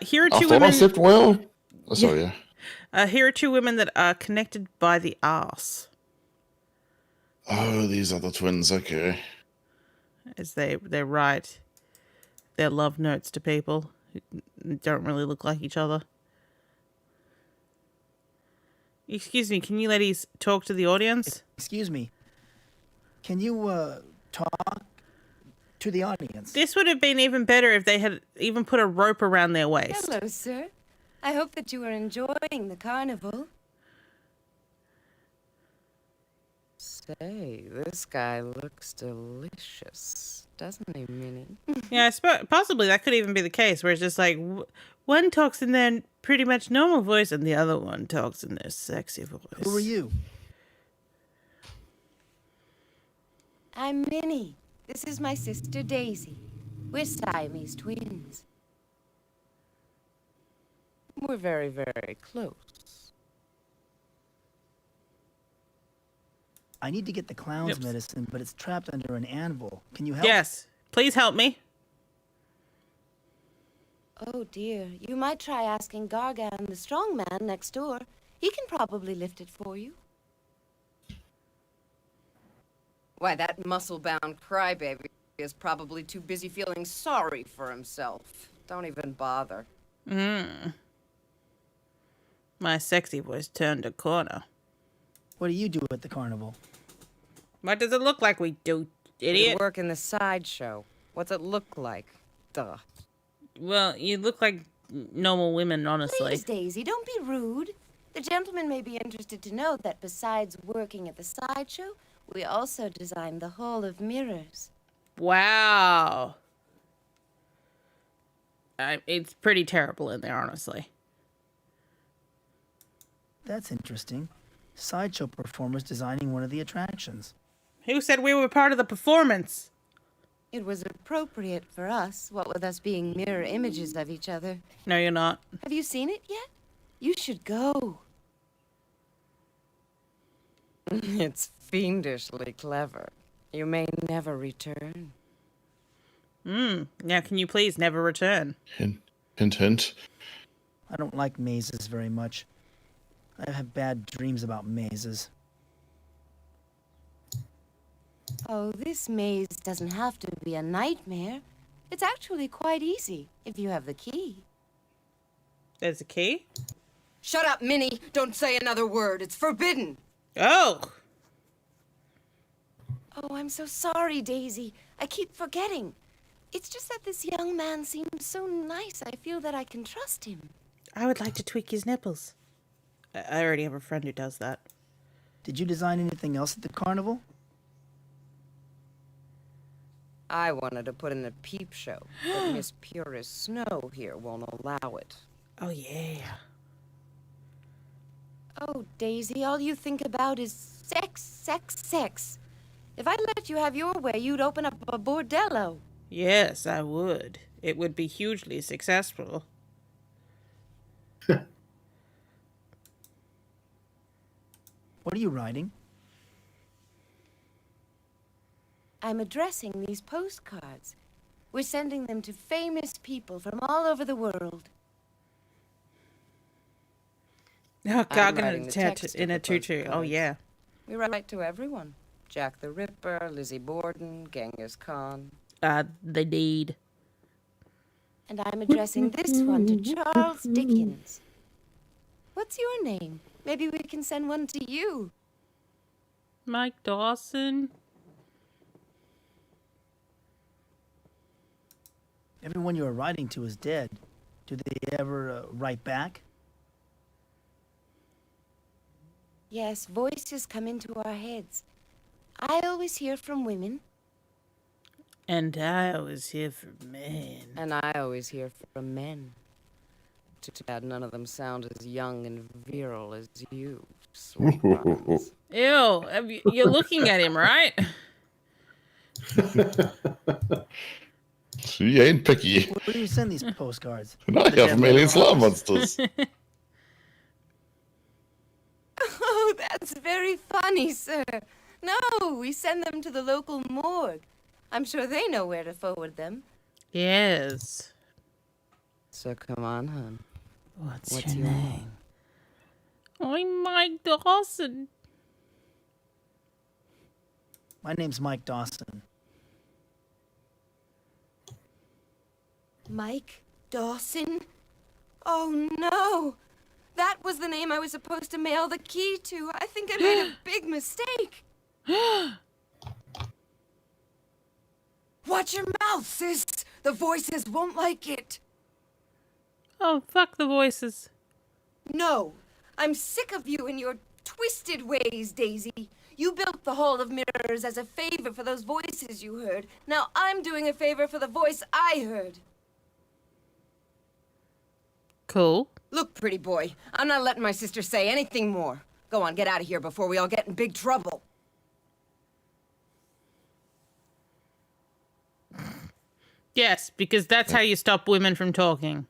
Here are I two thought women. I slept well. Oh, sorry, yeah. Here are two women that are connected by the arse. Oh, these are the twins. Okay. As they write their love notes to people who don't really look like each other. Excuse me, can you ladies talk to the audience? Excuse me. Can you, talk to the audience? This would have been even better if they had even put a rope around their waist. Hello, sir. I hope that you are enjoying the carnival. Say, this guy looks delicious, doesn't he, Minnie? Yeah, I suppose possibly that could even be the case, where it's just like one talks in their pretty much normal voice and the other one talks in their sexy voice. Who are you? I'm Minnie. This is my sister Daisy. We're Siamese twins. We're very, very close. I need to get the clown's medicine, but it's trapped under an anvil. Can you help? Yes, please help me. Oh dear, you might try asking Gargan, the strong man next door. He can probably lift it for you. Why, that muscle-bound crybaby is probably too busy feeling sorry for himself. Don't even bother. My sexy voice turned a corner. What do you do at the carnival? What does it look like we do, idiot? We work in the sideshow. What's it look like? Duh. Well, you look like normal women, honestly. Please, Daisy, don't be rude. The gentleman may be interested to know that besides working at the sideshow, we also designed the Hall of Mirrors. Wow. It's pretty terrible in there, honestly. That's interesting. Sideshow performers designing one of the attractions. Who said we were part of the performance? It was appropriate for us, what with us being mirror images of each other. No, you're not. Have you seen it yet? You should go. It's fiendishly clever. You may never return. Now can you please never return? Hint, hint, hint. I don't like mazes very much. I have bad dreams about mazes. Oh, this maze doesn't have to be a nightmare. It's actually quite easy, if you have the key. There's a key? Shut up, Minnie! Don't say another word. It's forbidden. Oh! Oh, I'm so sorry, Daisy. I keep forgetting. It's just that this young man seems so nice, I feel that I can trust him. I would like to tweak his nipples. I already have a friend who does that. Did you design anything else at the carnival? I wanted to put in a peep show, but Miss Purist Snow here won't allow it. Oh, yeah. Oh, Daisy, all you think about is sex, sex, sex. If I let you have your way, you'd open up a bordello. Yes, I would. It would be hugely successful. What are you writing? I'm addressing these postcards. We're sending them to famous people from all over the world. Oh, I'm God, writing the text in of a the tutu. Oh, postcards. yeah. We write to everyone. Jack the Ripper, Lizzie Borden, Genghis Khan. They need. And I'm addressing this one to Charles Dickens. What's your name? Maybe we can send one to you. Mike Dawson? Everyone you are writing to is dead. Do they ever write back? Yes, voices come into our heads. I always hear from women. And I always hear from men. And I always hear from men. Too bad none of them sound as young and virile as you, sweet buns. Ew, you're looking at him, right? She ain't picky. Where do you send these postcards? And I have million slime monsters. Oh, that's very funny, sir. No, we send them to the local morgue. I'm sure they know where to forward them. Yes. So come on, hon. What's your name? I'm Mike Dawson. My name's Mike Dawson. Mike Dawson? Oh, no. That was the name I was supposed to mail the key to. I think I made a big mistake. Watch your mouth, sis. The voices won't like it. Oh, fuck the voices. No, I'm sick of you and your twisted ways, Daisy. You built the Hall of Mirrors as a favor for those voices you heard. Now I'm doing a favor for the voice I heard. Cool. Look, pretty boy, I'm not letting my sister say anything more. Go on, get out of here before we all get in big trouble. Yes, because that's how you stop women from talking.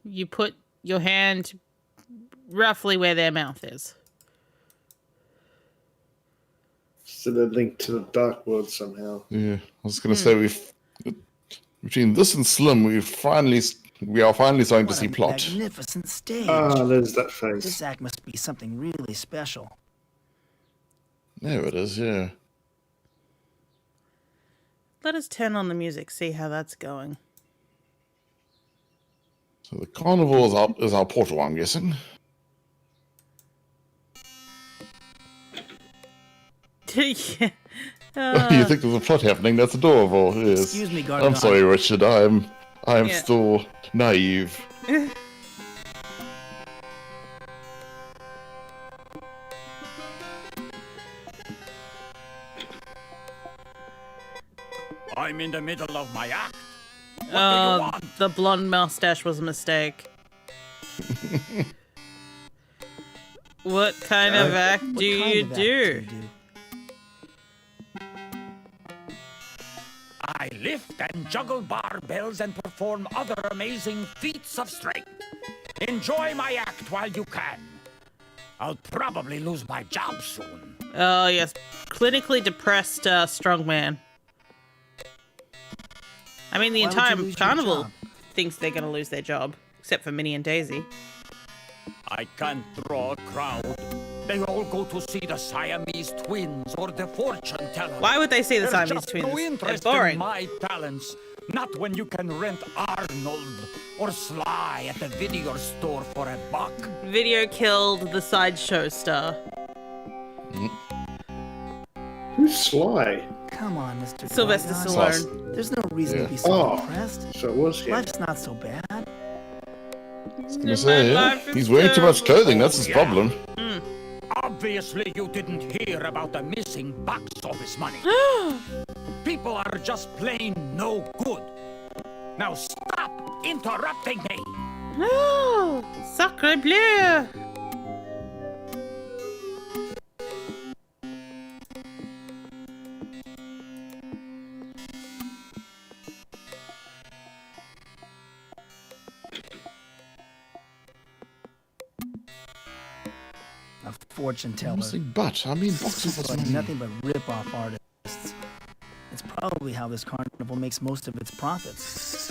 You put your hand roughly where their mouth is. Still a link to the dark world somehow. Yeah, I was going to say between this and Slim, we are finally starting to see plot. Magnificent stage. Ah, there's that face. This act must be something really special. There it is. Yeah. Let us turn on the music, see how that's going. So the carnival is our portal, I'm guessing. Yeah. You think there's a plot happening? That's adorable. Yes. Excuse me, Gargan. I'm sorry, Richard. I am Yeah. still naive. I'm in the middle of my act. What do you Oh, want? the blonde mustache was a mistake. What kind of act do you do? lift and juggle barbells and perform other amazing feats of strength. Enjoy my act while you can. I'll probably lose my job soon. Oh, yes. Clinically depressed strongman. I mean, the entire carnival thinks they're going to lose their job. Except for Minnie and Daisy. I can't draw a crowd. They all go to see the Siamese twins or the fortune teller. Why would they see the Siamese There's just twins? no They're interest boring. in my talents. Not when you can rent Arnold or Sly at the video store for $1. Video killed the sideshow star. Who's Sly? Come on, Mr. Sylvester Qui-Gon. Stallone. There's no reason to be so Oh, depressed. so it was him. Life's not so bad. I was gonna say, yeah. He's wearing too much clothing, that's his problem. Obviously, you didn't hear about the missing box office money. People are just plain no good. Now stop interrupting me. Oh, sacre bleu! A fortune teller. But I mean, box office Like money. nothing but rip-off artists. It's probably how this carnival makes most of its profits.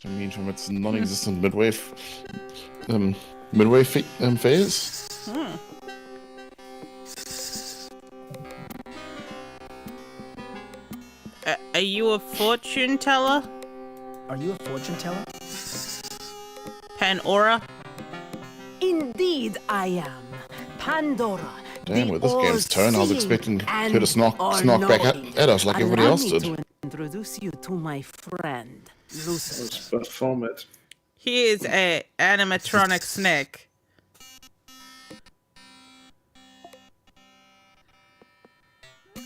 I mean, from its non-existent midway phase. Are you a fortune teller? Are you a fortune teller? Panora? Indeed, I am. Pandora. Damn, with this game's tone, I was expecting her to snark back at us like everybody else did. To introduce you to my friend, Lucifer. Let's perform it. He is a animatronic snake.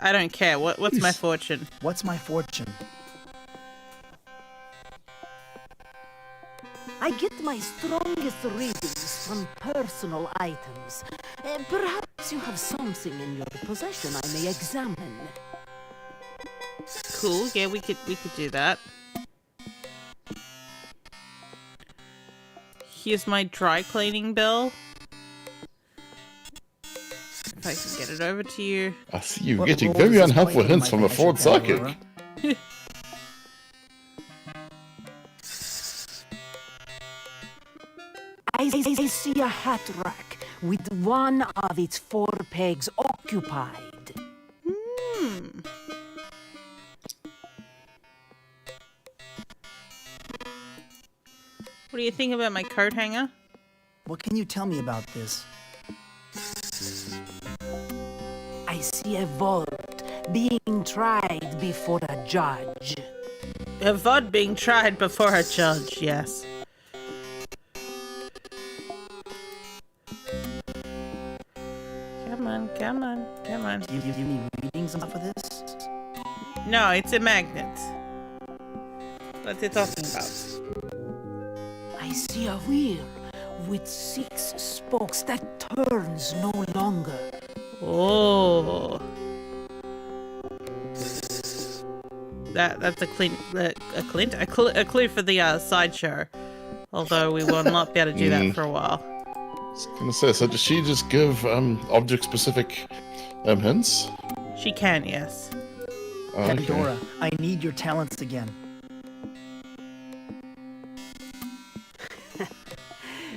I don't care. What's my fortune? What's my fortune? I get my strongest readings from personal items. Perhaps you have something in your possession I may examine. Cool. Yeah, we could do that. Here's my dry cleaning bill. If I can get it over to you. I see you getting very unhelpful hints from a Ford psychic. I see a hat rack with one of its 4 pegs occupied. What do you think about my coat hanger? What can you tell me about this? I see a vault being tried before a judge. A VOD being tried before a judge, yes. Come on, come on, come on. Do you give me readings off of this? No, it's a magnet. What's it talking about? I see a wheel with 6 spokes that turns no longer. Oh. That's a clue for the sideshow. Although we will not be able to do that for a while. I was gonna say, so does she just give object-specific hints? She can, yes. Oh, okay. Pandora, I need your talents again.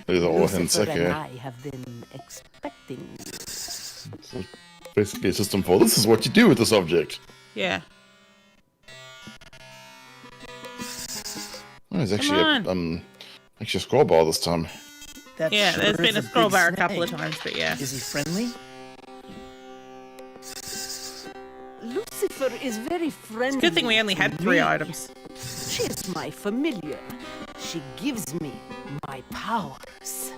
These are all hints, Lucifer okay. and I have been expecting you. So basically, a system for this is what you do with this object. Yeah. Oh, there's actually a scroll bar this time. That Yeah, sure there's been is a scroll big bar a couple of snake. times, but yeah. Is he friendly? Lucifer is very friendly. It's a good thing we only had 3 items. She is my familiar. She gives me my powers.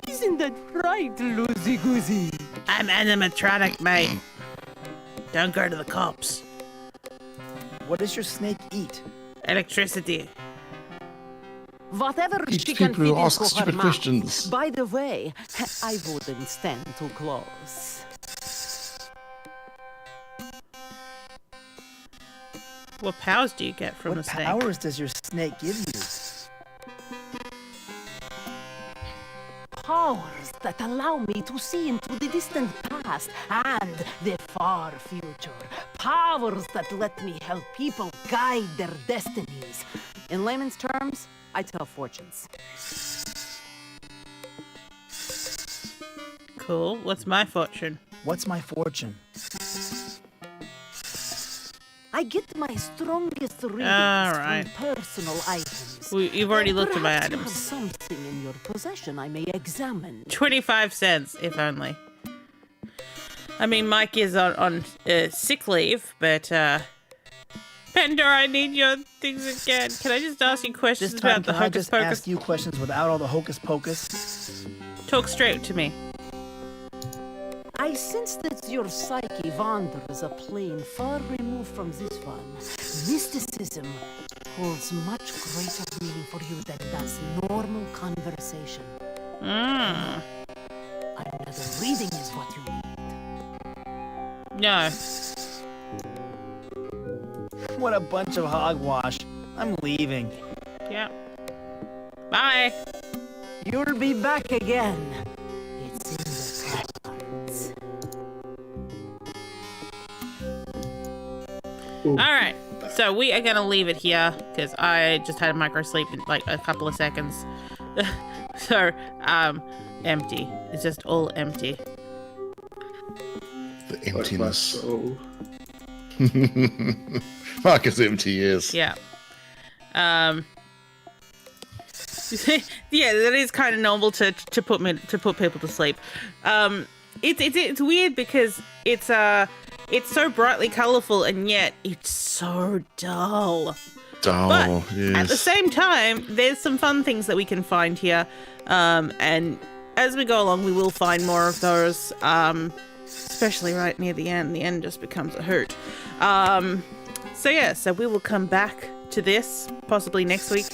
Isn't that right, Loosey Goosey? I'm animatronic, mate. Don't go to the cops. What does your snake eat? Electricity. Whatever These she can people fit who into ask her stupid mouth. questions. By the way, I wouldn't stand too close. What powers do you get from the What snake? powers does your snake give you? Powers that allow me to see into the distant past and the far future. Powers that let me help people guide their destinies. In layman's terms, I tell fortunes. Cool. What's my fortune? What's my fortune? I get my strongest readings right. from personal items. You've already looked at my Perhaps you have items. something in your possession I may examine. 25 cents, if only. I mean, Mike is on sick leave, but, Pender, I need your things again. Can I just ask you questions This time, about the can I hocus just pocus? ask you questions without all the hocus pocus? Talk straight to me. I sense that your psyche wanders a plane far removed from this one. Mysticism holds much greater meaning for you than does normal conversation. Another reading is what you need. No. What a bunch of hogwash. I'm leaving. Yeah. Bye. You'll be back again. It's in the cards. Alright, so we are gonna leave it here, because I just had a micro sleep in like a couple of seconds. So, empty. It's just all empty. The emptiness. Marcus empty, yes. Yeah. Yeah, that is kind of normal to put people to sleep. It's weird because it's so brightly colourful and yet it's so dull. But Yes. at the same time, there's some fun things that we can find here, and as we go along, we will find more of those. Especially right near the end. The end just becomes a hoot. So yeah, so we will come back to this possibly next week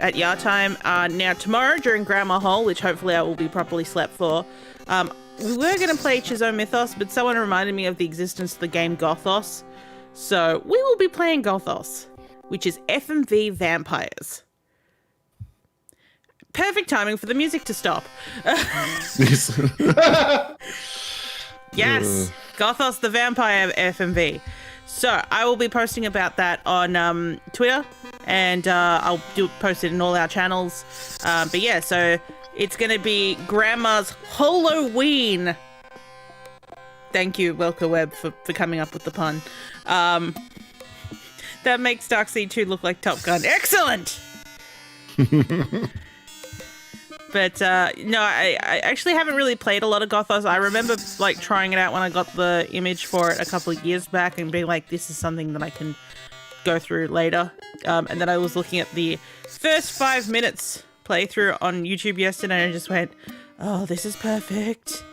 at YAR time. Now tomorrow during Grammar Hole, which hopefully I will be properly slept for. We were going to play Chizo Mythos, but someone reminded me of the existence of the game Gothos. So we will be playing Gothos, which is FMV vampires. Perfect timing for the music to stop. Yes, Gothos the Vampire FMV. So I will be posting about that on Twitter, and I'll post it in all our channels. But yeah, so it's going to be Grandma's Halloween. Thank you, Welker Webb, for coming up with the pun. That makes Darkseid 2 look like Top Gun. Excellent! But no, I actually haven't really played a lot of Gothos. I remember like trying it out when I got the image for it a couple of years back and being like, this is something that I can go through later. And then I was looking at the first 5 minutes playthrough on YouTube yesterday and I just went, oh, this is perfect.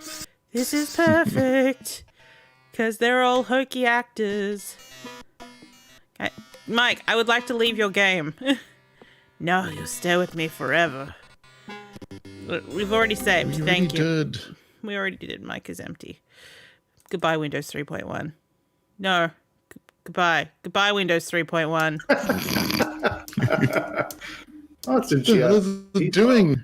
This is perfect. Because they're all hokey actors. Okay. Mike, I would like to leave your game. No, you'll stay with me forever. We've already saved. Thank you. We already did. Mike is empty. Goodbye, Windows 3.1. No. Goodbye. Goodbye, Windows 3.1. That's What is it doing?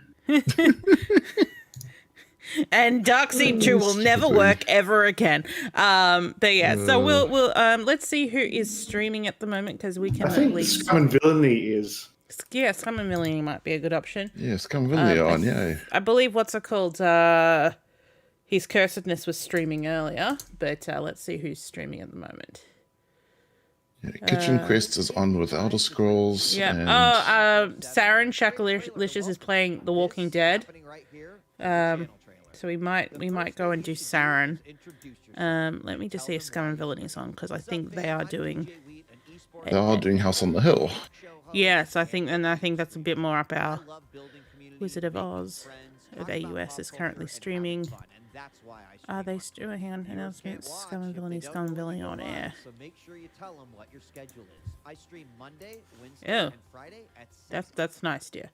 And Darkseid 2 will never work ever again. But yeah, so we'll let's see who is streaming at the moment because we can I think at least. Scum and Villainy is. Yeah, Scum and Villainy might be a good option. Yeah, Scum and Villainy on, yeah. I believe what's it called? His Cursedness was streaming earlier, but let's see who's streaming at the moment. Yeah, Kitchen Quest is on with Elder Scrolls. Yeah. And... Saren Shakalicious is playing The Walking Dead. So we might go and do Saren. Let me just see if Scum and Villainy is on because I think they are doing. They are doing House on the Hill. Yes, I think that's a bit more up our Wizard of Oz of AUS is currently streaming. Are they still? Hang on, announcements. Scum and Villainy on air. So make sure you tell them what your schedule is. I stream Monday, Wednesday, and Friday at 6. That's nice, dear.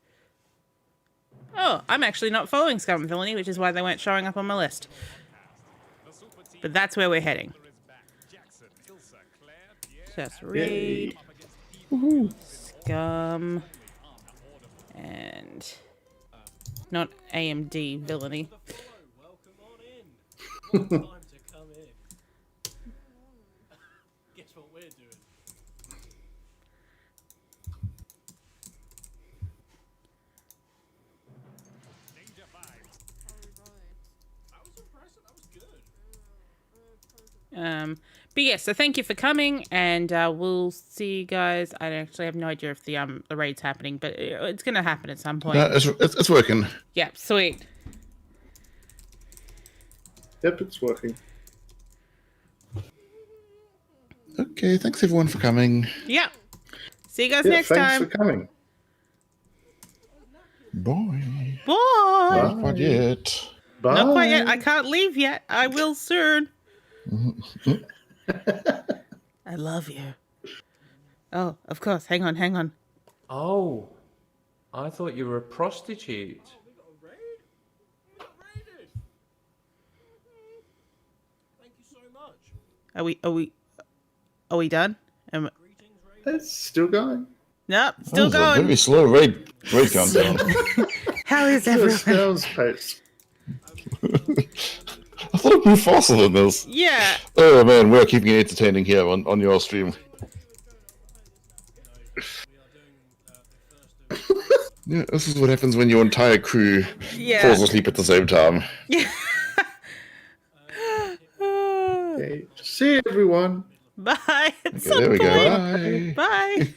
Oh, I'm actually not following Scum and Villainy, which is why they weren't showing up on my list. But that's where we're heading. Just read. Scum. And not AMD villainy. But yeah, so thank you for coming, and we'll see you guys. I actually have no idea if the raid's happening, but it's gonna happen at some point. No, it's working. Yeah, sweet. Yep, it's working. Okay, thanks everyone for coming. Yeah. See you guys Yeah, next thanks time. for coming. Bye. Bye. Not quite yet. Bye. Not quite yet. I can't leave yet. I will soon. I love you. Oh, of course. Hang on. Oh, I thought you were a prostitute. Are we done? It's still going. Nope, still That was going. a very slow raid countdown. How is everyone? Snail's pace. I thought it'd be faster than this. Yeah. Oh man, we're keeping it entertaining here on your stream. Yeah, this is what happens when your entire crew falls asleep at the same time. Yeah. Okay. See everyone. Bye. At some there we go. point. Bye.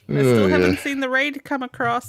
I still haven't yeah. seen the raid come across.